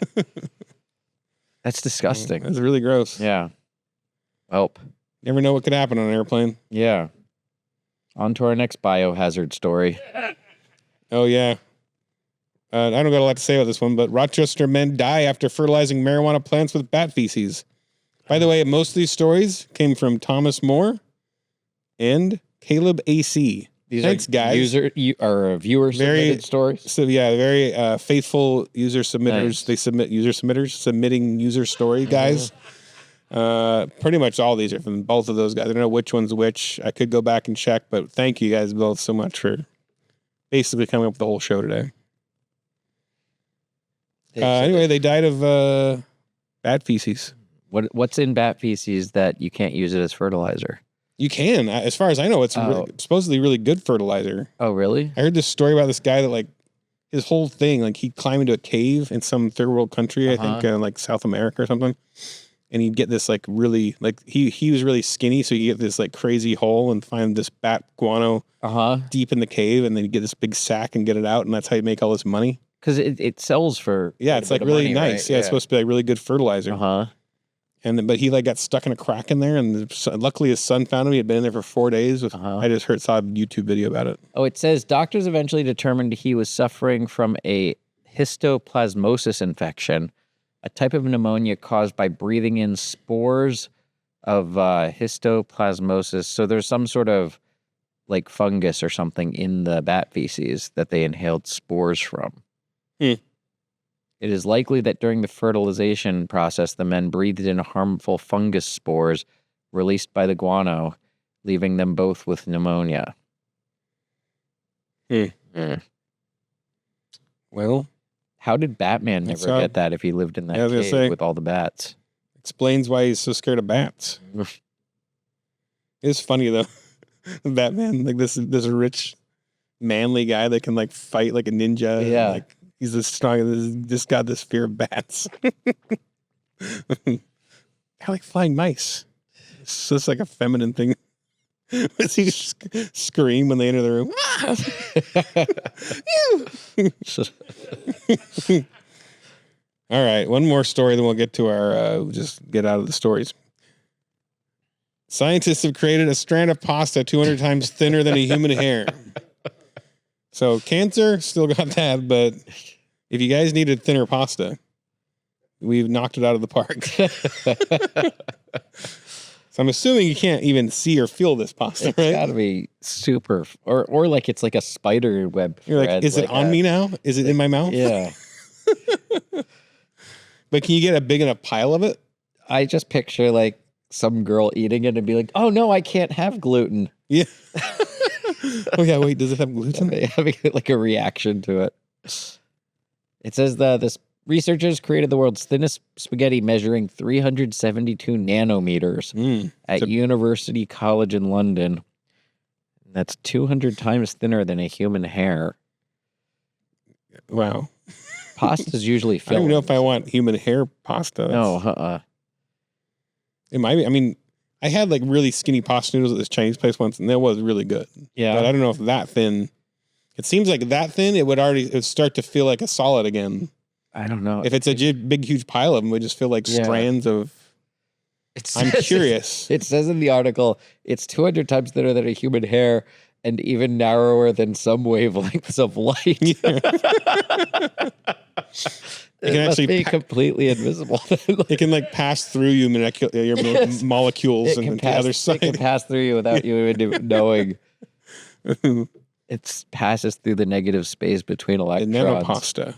S1: That's disgusting.
S2: That's really gross.
S1: Yeah. Welp.
S2: Never know what could happen on an airplane.
S1: Yeah. On to our next biohazard story.
S2: Oh, yeah. I don't got a lot to say about this one, but Rochester men die after fertilizing marijuana plants with bat feces. By the way, most of these stories came from Thomas Moore and Caleb AC. Thanks, guys.
S1: Viewer submitted stories.
S2: So yeah, very faithful user submitters.
S1: Nice.
S2: They submit user submitters, submitting user story guys. Pretty much all these are from both of those guys. I don't know which one's which. I could go back and check, but thank you guys both so much for basically coming up with the whole show today. Anyway, they died of bat feces.
S1: What's in bat feces that you can't use it as fertilizer?
S2: You can. As far as I know, it's supposedly really good fertilizer.
S1: Oh, really?
S2: I heard this story about this guy that like his whole thing, like he'd climb into a cave in some third world country, I think like South America or something. And he'd get this like really, like he was really skinny. So you get this like crazy hole and find this bat guano deep in the cave. And then you get this big sack and get it out. And that's how you make all this money.
S1: Because it sells for
S2: it's like really
S1: money,
S2: nice.
S1: Right?
S2: Yeah, it's supposed to be like really good fertilizer. But he like got stuck in a crack in there, and luckily his son found him. He had been in there for 4 days. I just saw a YouTube video about it.
S1: Oh, it says doctors eventually determined he was suffering from a histoplasmosis infection, a type of pneumonia caused by breathing in spores of histoplasmosis. So there's some sort of like fungus or something in the bat feces that they inhaled spores from. It is likely that during the fertilization process, the men breathed in harmful fungus spores released by the guano, leaving them both with pneumonia.
S2: Well,
S1: how did Batman never get that if he lived in that cave with all the bats?
S2: Explains why he's so scared of bats. It's funny though. Batman, like this rich, manly guy that can like fight like a ninja.
S1: Yeah.
S2: And, like, he's this strong, just got this fear of bats. I like flying mice. It's just like a feminine thing. Does he scream when they enter the room? All right, one more story, then we'll get to our, just get out of the stories. Scientists have created a strand of pasta 200 times thinner than a human hair. So cancer, still got that, but if you guys needed thinner pasta, we've knocked it out of the park. So I'm assuming you can't even see or feel this pasta, right?
S1: It's gotta be super, or like it's like a spider web.
S2: You're like, is it on me now? Is it in my mouth?
S1: Yeah.
S2: But can you get a big enough pile of it?
S1: I just picture like some girl eating it and be like, oh no, I can't have gluten.
S2: Yeah. Oh yeah, wait, does it have gluten?
S1: Having like a reaction to it. It says that this researchers created the world's thinnest spaghetti measuring 372 nanometers at University College in London. That's 200 times thinner than a human hair.
S2: Wow.
S1: Pasta's usually
S2: I
S1: filled.
S2: don't even know if I want human hair pasta.
S1: No,
S2: It might be. I mean, I had like really skinny pasta noodles at this Chinese place once, and that was really good.
S1: Yeah.
S2: But I don't know if that thin. It seems like that thin, it would start to feel like a solid again.
S1: I don't know.
S2: If it's a big, huge pile of them, it would just feel like strands of. I'm curious.
S1: It says in the article, it's 200 times thinner than a human hair and even narrower than some wavelengths of light.
S2: Yeah.
S1: It must
S2: actually
S1: be completely invisible.
S2: It can like pass through your molecules and the other side.
S1: It can pass through you without you even knowing. It passes through the negative space between electrons.
S2: The nanopasta.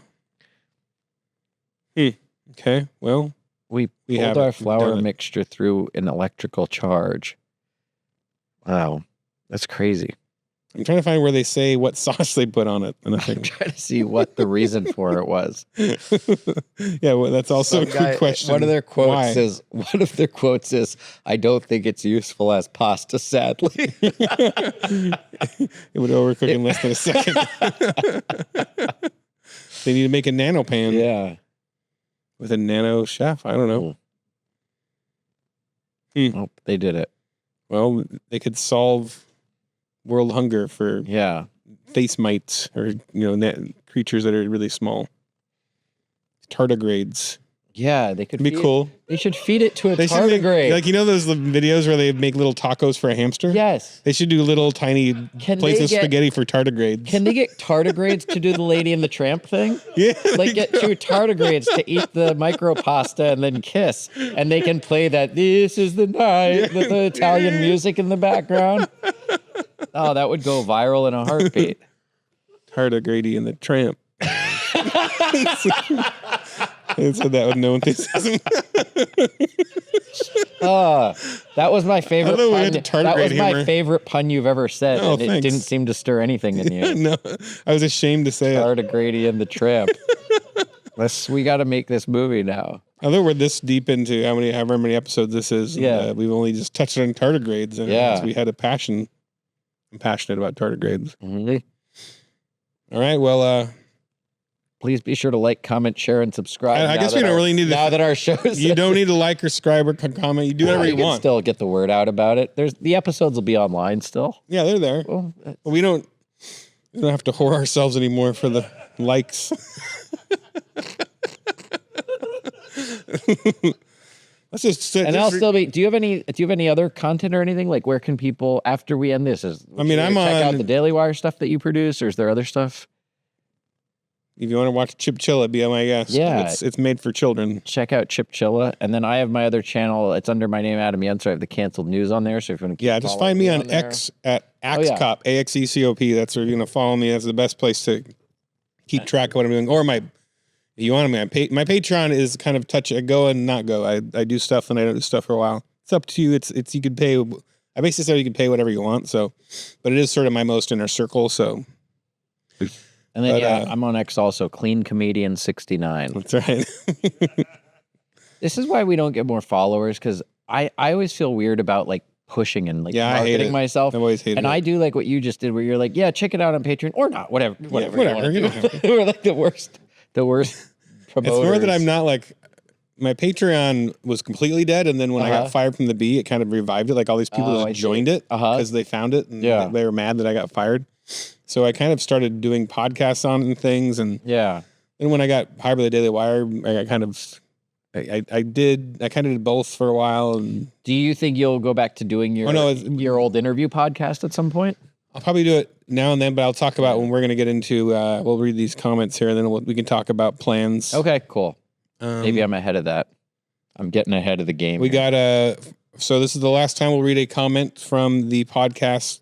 S2: Okay, well.
S1: We pulled our flour mixture through an electrical charge. Wow, that's crazy.
S2: I'm trying to find where they say what sauce they put on it. And
S1: I'm trying to see what the reason for it was.
S2: Yeah, well, that's also a good question.
S1: One of their quotes is, "I don't think it's useful as pasta, sadly."
S2: It would overcook in less than a second. They need to make a nano pan.
S1: Yeah.
S2: With a nano chef. I don't know.
S1: Oh, they did it.
S2: Well, they could solve world hunger for face mites or creatures that are really small. Tardigrades.
S1: Yeah, they could
S2: be cool.
S1: They should feed it to a tardigrade.
S2: Like those videos where they make little tacos for a hamster?
S1: Yes.
S2: They should do little tiny plates of spaghetti for tardigrades.
S1: Can they get tardigrades to do the Lady and the Tramp thing?
S2: Yeah.
S1: Like get two tardigrades to eat the micro pasta and then kiss. And they can play that "This is the night" with the Italian music in the background. Oh, that would go viral in a heartbeat.
S2: Tardigrade and the Tramp. I said that with no enthusiasm.
S1: That was my favorite pun. That was my
S2: humor.
S1: favorite pun you've ever said, and it didn't seem to stir anything in you.
S2: No, I was ashamed to say it.
S1: Tardigrade and the Tramp. We got to make this movie now.
S2: Although we're this deep into however many episodes this is, we've only just touched on tardigrades, and we had a passion. I'm passionate about tardigrades.
S1: Mm-hmm.
S2: All right, well,
S1: please be sure to like, comment, share, and subscribe.
S2: I guess we don't really need to.
S1: Now that our show is,
S2: you don't need to like or subscribe or comment. You do whatever you want.
S1: Still get the word out about it. The episodes will be online still.
S2: Yeah, they're there. Well, we don't have to whore ourselves anymore for the likes. Let's just.
S1: And I'll still be. Do you have any other content or anything? Like, where can people after we end this? Check out the Daily Wire stuff that you produce, or is there other stuff?
S2: If you want to watch Chip Chilla, be my guest.
S1: Yeah.
S2: It's made for children.
S1: Check out Chip Chilla. And then I have my other channel. It's under my name, Adam Yenser. I have the canceled news on there. So if you want to keep
S2: just find me on X at AXCOP, AXECOP. That's where you're going to follow me. That's the best place to keep track of what I'm doing. Or if you want me, my Patreon is kind of touch and go and not go. I do stuff and I don't do stuff for a while. It's up to you. It's you could pay. I basically said you can pay whatever you want. So, but it is sort of my most inner circle. So.
S1: And then, I'm on X also, Clean Comedian 69.
S2: That's right.
S1: This is why we don't get more followers, because I always feel weird about like pushing and like marketing myself.
S2: I've always hated it.
S1: And I do like what you just did, where you're like, check it out on Patreon or not, whatever.
S2: You don't have to.
S1: We're like the worst promoters.
S2: It's more that I'm not like, my Patreon was completely dead, and then when I got fired from the B, it kind of revived it. Like all these people just joined it because they found it, and they were mad that I got fired. So I kind of started doing podcasts on and things, and then when I got hired by the Daily Wire, I kind of did both for a while. And
S1: do you think you'll go back to doing your old interview podcast at some point?
S2: I'll probably do it now and then, but I'll talk about when we're going to get into. We'll read these comments here, and then we can talk about plans.
S1: Okay, cool. Maybe I'm ahead of that. I'm getting ahead of the game.
S2: We got so this is the last time we'll read a comment from the podcast.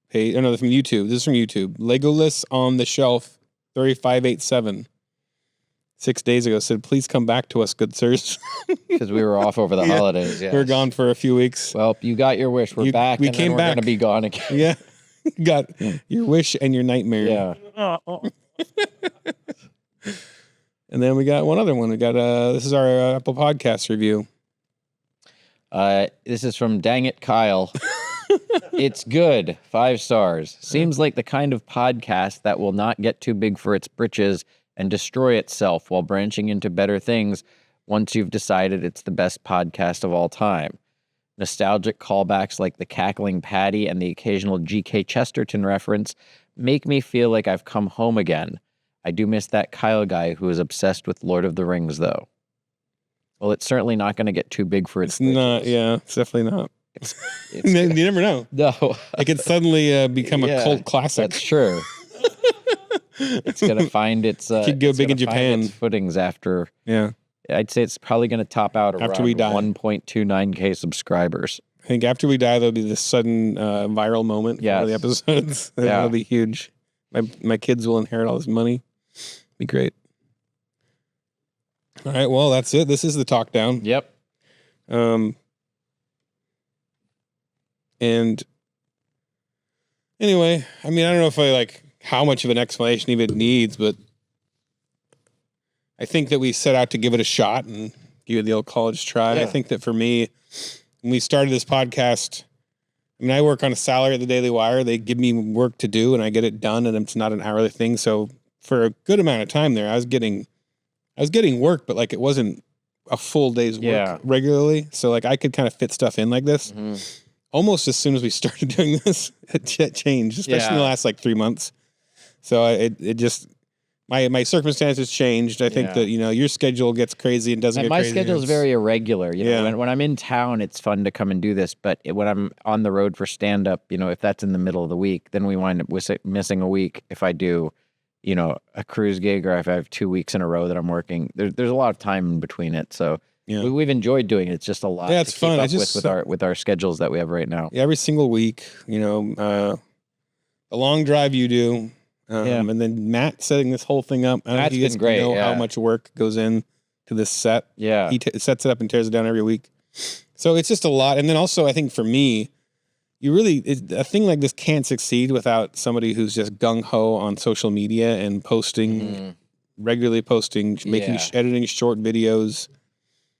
S2: Hey, from YouTube. This is from YouTube. Legolas on the Shelf 3587. 6 days ago said, "Please come back to us, good sirs."
S1: Because we were off over the holidays. Yes.
S2: We were gone for a few weeks.
S1: Well, you got your wish. We're back.
S2: We came back.
S1: We're going to be gone again.
S2: Yeah. Got your wish and your nightmare.
S1: Yeah.
S2: And then we got one other one. We got this is our Apple Podcast review.
S1: This is from Dang It Kyle. It's good. 5 stars. Seems like the kind of podcast that will not get too big for its britches and destroy itself while branching into better things once you've decided it's the best podcast of all time. Nostalgic callbacks like the cackling Patty and the occasional G.K. Chesterton reference make me feel like I've come home again. I do miss that Kyle guy who is obsessed with Lord of the Rings, though. Well, it's certainly not going to get too big for its britches.
S2: Not, yeah, it's definitely not.
S1: It's
S2: you never know.
S1: No.
S2: It could suddenly become a cult classic.
S1: That's true. It's going to find its
S2: could go big in Japan.
S1: Its footings after.
S2: Yeah.
S1: I'd say it's probably going to top out
S2: after we die.
S1: 1.29K subscribers.
S2: I think after we die, there'll be this sudden viral moment for the episodes. That'll be huge. My kids will inherit all this money. Be great. All right, well, that's it. This is the talk down.
S1: Yep.
S2: And anyway, I mean, I don't know if I like how much of an explanation even needs, but I think that we set out to give it a shot and give it the old college try. Yeah. I think that for me, when we started this podcast, I mean, I work on a salary at the Daily Wire. They give me work to do and I get it done, and it's not an hourly thing. So for a good amount of time there, I was getting work, but like it wasn't a full day's work regularly. So like I could kind of fit stuff in like this. Mm-hmm. Almost as soon as we started doing this, it changed, especially in the last like 3 months. So it just, my circumstances changed. I think that, your schedule gets crazy and doesn't get crazy.
S1: My schedule is very irregular. You know, when I'm in town, it's fun to come and do this. But when I'm on the road for stand-up, if that's in the middle of the week, then we wind up missing a week if I do, a cruise gig, or if I have 2 weeks in a row that I'm working. There's a lot of time in between it. So we've enjoyed doing it. It's just a lot.
S2: Yeah, it's
S1: to
S2: fun.
S1: Keep up with our schedules that we have right now.
S2: Yeah, every single week, a long drive you do. And then Matt setting this whole thing up.
S1: Matt's been great.
S2: How much work goes in to this set.
S1: Yeah.
S2: He sets it up and tears it down every week. So it's just a lot. And then also, I think for me, a thing like this can't succeed without somebody who's just gung-ho on social media and posting, regularly posting, editing short videos,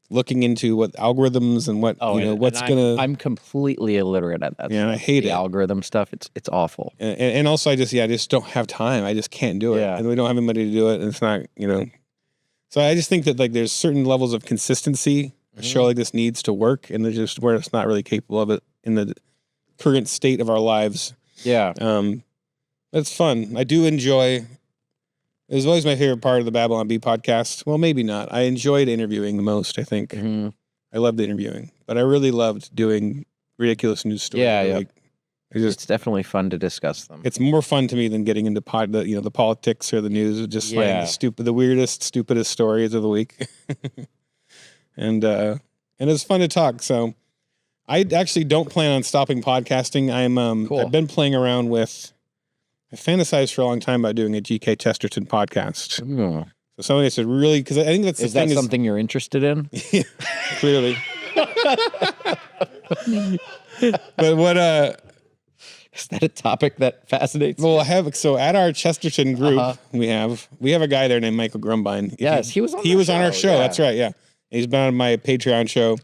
S2: looking into what algorithms and what,
S1: I'm completely illiterate at that.
S2: Yeah, I hate
S1: the algorithm stuff. It's awful.
S2: And also I just don't have time. I just can't do it. Yeah. And we don't have anybody to do it. And it's not, so I just think that like there's certain levels of consistency a show like this needs to work, and there's just where it's not really capable of it in the current state of our lives. Yeah. It's fun. I do enjoy. It was always my favorite part of the Babylon Bee podcast. Well, maybe not. I enjoyed interviewing the most, I think. Mm-hmm. I loved interviewing, but I really loved doing ridiculous news stories.
S1: Yeah. It's definitely fun to discuss them.
S2: It's more fun to me than getting into the politics or the news. Just finding the weirdest, stupidest stories of the week. and it's fun to talk. So I actually don't plan on stopping podcasting. Cool. I've been playing around with. I fantasized for a long time about doing a G.K. Chesterton podcast. Mm. So something that's really, because I think that's the thing.
S1: Is that something you're interested in?
S2: Yeah, clearly. But what
S1: is that a topic that fascinates you?
S2: Well, at our Chesterton group, we have a guy there named Michael Grumbine.
S1: Yes, he was on
S2: our show. Yeah. That's right. Yeah, he's been on my Patreon show.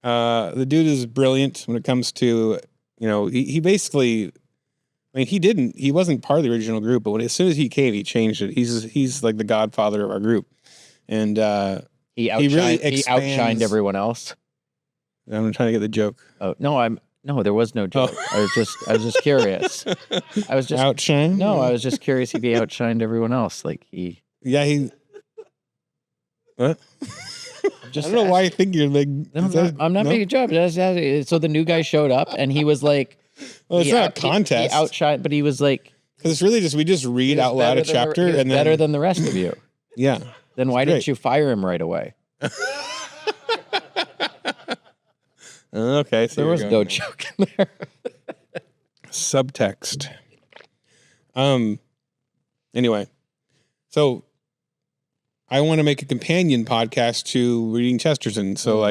S2: The dude is brilliant when it comes to he basically. I mean, he wasn't part of the original group, but as soon as he came, he changed it. He's like the godfather of our group. And
S1: he outshined everyone else.
S2: I'm trying to get the joke.
S1: Oh, no, there was no joke. Oh. I was just curious. I was just
S2: outshined?
S1: No, I was just curious if he outshined everyone else. Like he
S2: what? I don't know why I think you're like
S1: I'm not making a joke. So the new guy showed up and he was like,
S2: well, it's not a contest.
S1: He outshined, but he was like...
S2: Because it's really just, we just read out loud a chapter.
S1: And then better than the rest of you.
S2: Yeah.
S1: Then why didn't you fire him right away?
S2: Okay. So
S1: there was no joke in there.
S2: Subtext. Anyway. So I want to make a companion podcast to Reading Chesterton. So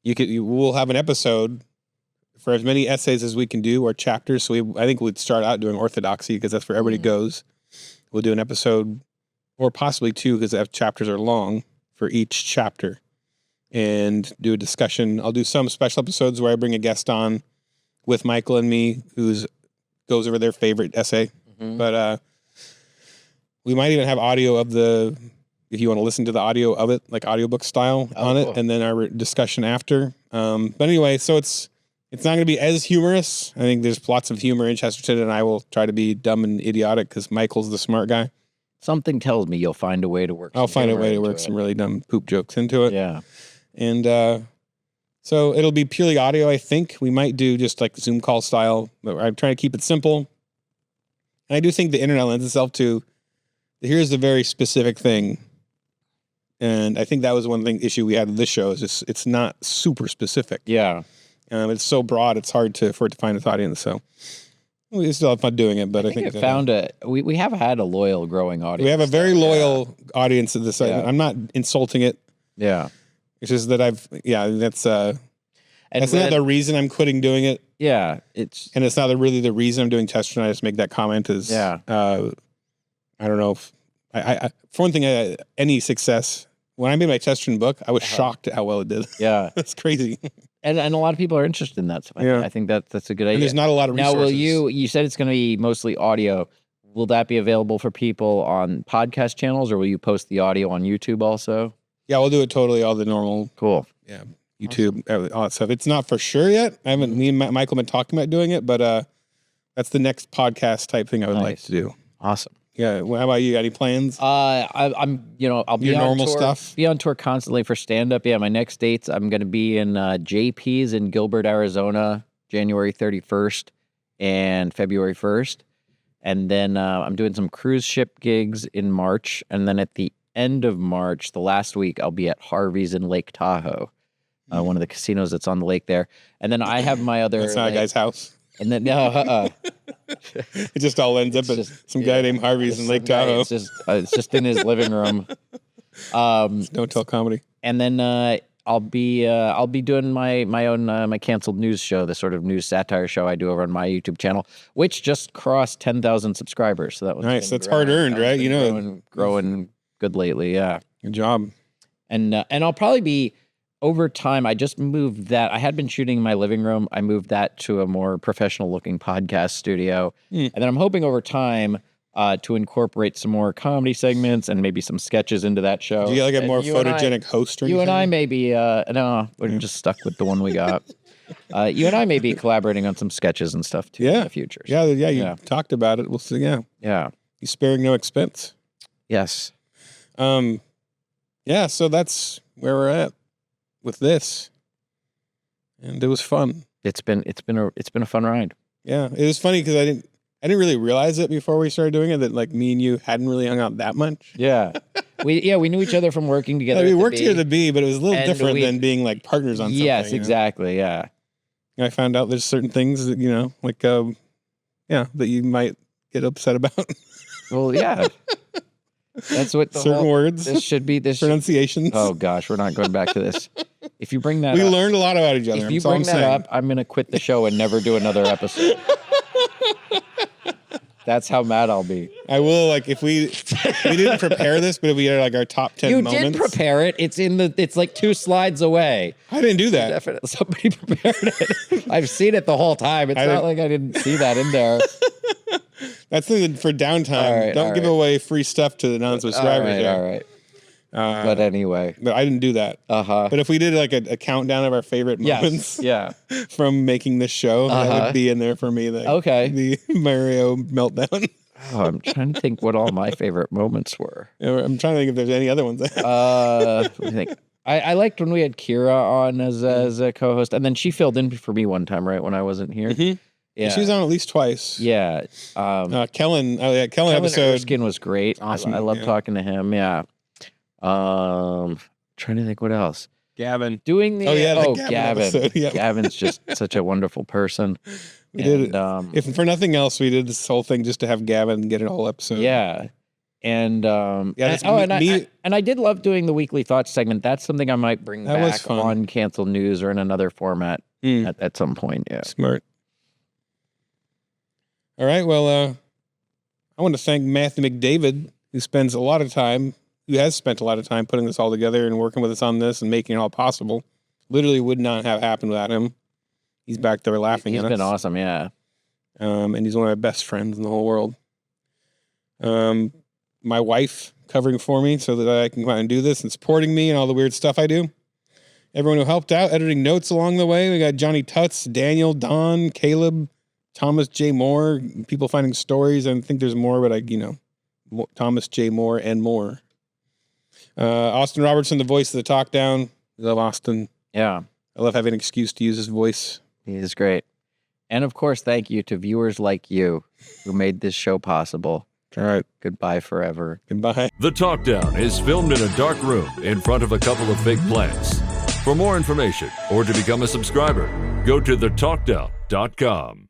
S2: we'll have an episode for as many essays as we can do, or chapters. So I think we'd start out doing orthodoxy because that's where everybody goes. We'll do an episode or possibly 2, because chapters are long for each chapter, and do a discussion. I'll do some special episodes where I bring a guest on with Michael and me, who's goes over their favorite essay. But we might even have audio of if you want to listen to the audio of it, like audiobook style on it, and then our discussion after. But anyway, so it's not going to be as humorous. I think there's lots of humor in Chesterton, and I will try to be dumb and idiotic because Michael's the smart guy.
S1: Something tells me you'll find a way to work.
S2: I'll find a way to work some really dumb poop jokes into it.
S1: Yeah.
S2: And so it'll be purely audio, I think. We might do just like Zoom call style, but I'm trying to keep it simple. And I do think the internet lends itself to, here's a very specific thing. And I think that was one issue we had with this show, is it's not super specific.
S1: Yeah.
S2: It's so broad, it's hard for it to find its audience. So we still have fun doing it, but I think
S1: we have had a loyal, growing audience.
S2: We have a very loyal audience of this. Yeah. I'm not insulting it.
S1: Yeah.
S2: It's just that that's not the reason I'm quitting doing it.
S1: Yeah.
S2: And it's not really the reason I'm doing Chesterton. I just make that comment is, I don't know if for one thing, any success, when I made my Chesterton book, I was shocked at how well it did.
S1: Yeah.
S2: That's crazy.
S1: And a lot of people are interested in that. So I think that's a good idea.
S2: And there's not a lot of resources.
S1: Now, you said it's going to be mostly audio. Will that be available for people on podcast channels, or will you post the audio on YouTube also?
S2: Yeah, we'll do it totally all the normal.
S1: Cool.
S2: Yeah, YouTube, all that stuff. It's not for sure yet. Me and Michael have been talking about doing it, but that's the next podcast type thing I would like to do.
S1: Awesome.
S2: Yeah. Well, how about you? Got any plans?
S1: I'm I'll be
S2: your
S1: on
S2: normal
S1: tour,
S2: stuff.
S1: Be on tour constantly for stand up. Yeah, my next dates, I'm going to be in JP's in Gilbert, Arizona, January 31st and February 1st. And then I'm doing some cruise ship gigs in March, and then at the end of March, the last week, I'll be at Harvey's in Lake Tahoe, one of the casinos that's on the lake there. And then I have my other...
S2: That's not a guy's house.
S1: And then,
S2: it just all ends up at some guy named Harvey's in Lake Tahoe.
S1: It's just in his living room.
S2: Don't tell comedy.
S1: And then I'll be doing my own my canceled news show, the sort of news satire show I do over on my YouTube channel, which just crossed 10,000 subscribers. So that was
S2: nice. That's hard earned, right?
S1: Growing good lately. Yeah,
S2: good job.
S1: And I'll probably be over time. I just moved that. I had been shooting in my living room. I moved that to a more professional looking podcast studio, and then I'm hoping over time to incorporate some more comedy segments and maybe some sketches into that show.
S2: Do you get like a more photogenic host or anything?
S1: You and I may be, no, we're just stuck with the one we got. You and I may be collaborating on some sketches and stuff too in the future.
S2: So. Yeah, you talked about it. We'll see, yeah. You sparing no expense.
S1: Yes.
S2: So that's where we're at with this. And it was fun.
S1: It's been a fun ride.
S2: Yeah. It was funny because I didn't really realize it before we started doing it, that like me and you hadn't really hung out that much.
S1: Yeah. We knew each other from working together.
S2: We worked here at the B, but it was a little different than being like partners on something.
S1: Yes, exactly. Yeah.
S2: And I found out there's certain things that, that you might get upset about.
S1: Well, yeah. That's what
S2: certain words.
S1: This should be
S2: pronunciations.
S1: Oh gosh, we're not going back to this. If you bring that
S2: we learned a lot about each other.
S1: If you bring that up, I'm going to quit the show and never do another episode. That's how mad I'll be.
S2: I will, like, if we didn't prepare this, but if we had like our top 10 moments.
S1: You did prepare it. It's like 2 slides away.
S2: I didn't do that.
S1: Definitely. Somebody prepared it. I've seen it the whole time. It's not like I didn't see that in there.
S2: That's for downtime. Don't give away free stuff to the non-subscribers.
S1: All right. But anyway.
S2: But I didn't do that. But if we did like a countdown of our favorite moments from making this show, that would be in there for me. The Mario meltdown.
S1: Oh, I'm trying to think what all my favorite moments were.
S2: I'm trying to think if there's any other ones.
S1: Let me think. I liked when we had Kira on as a co-host, and then she filled in for me one time, right, when I wasn't here.
S2: Mm-hmm. Yeah, she was on at least twice.
S1: Yeah.
S2: Kellen episode.
S1: Erskine was great. Awesome. I love talking to him. Yeah. Trying to think what else.
S2: Gavin.
S1: Doing the
S2: Gavin.
S1: Yep. Gavin's just such a wonderful person.
S2: We did it. If for nothing else, we did this whole thing just to have Gavin get a whole episode.
S1: Yeah. And I did love doing the weekly thoughts segment. That's something I might bring back on Cancel News or in another format at some point. Yeah.
S2: Smart. All right. Well, I want to thank Matthew McDavid who has spent a lot of time putting this all together and working with us on this and making it all possible. Literally would not have happened without him. He's back there laughing at us.
S1: He's been awesome, yeah.
S2: And he's one of my best friends in the whole world. My wife covering for me so that I can go out and do this and supporting me and all the weird stuff I do. Everyone who helped out, editing notes along the way. We got Johnny Tutts, Daniel, Don, Caleb, Thomas J. Moore, people finding stories. I think there's more, but Thomas J. Moore and more. Austin Robertson, the voice of the talkdown. I love Austin.
S1: Yeah.
S2: I love having an excuse to use his voice.
S1: He is great. And of course, thank you to viewers like you who made this show possible.
S2: All right.
S1: Goodbye forever.
S2: Goodbye.
S3: The Talkdown is filmed in a dark room in front of a couple of fake plants. For more information or to become a subscriber, go to thetalkdown.com.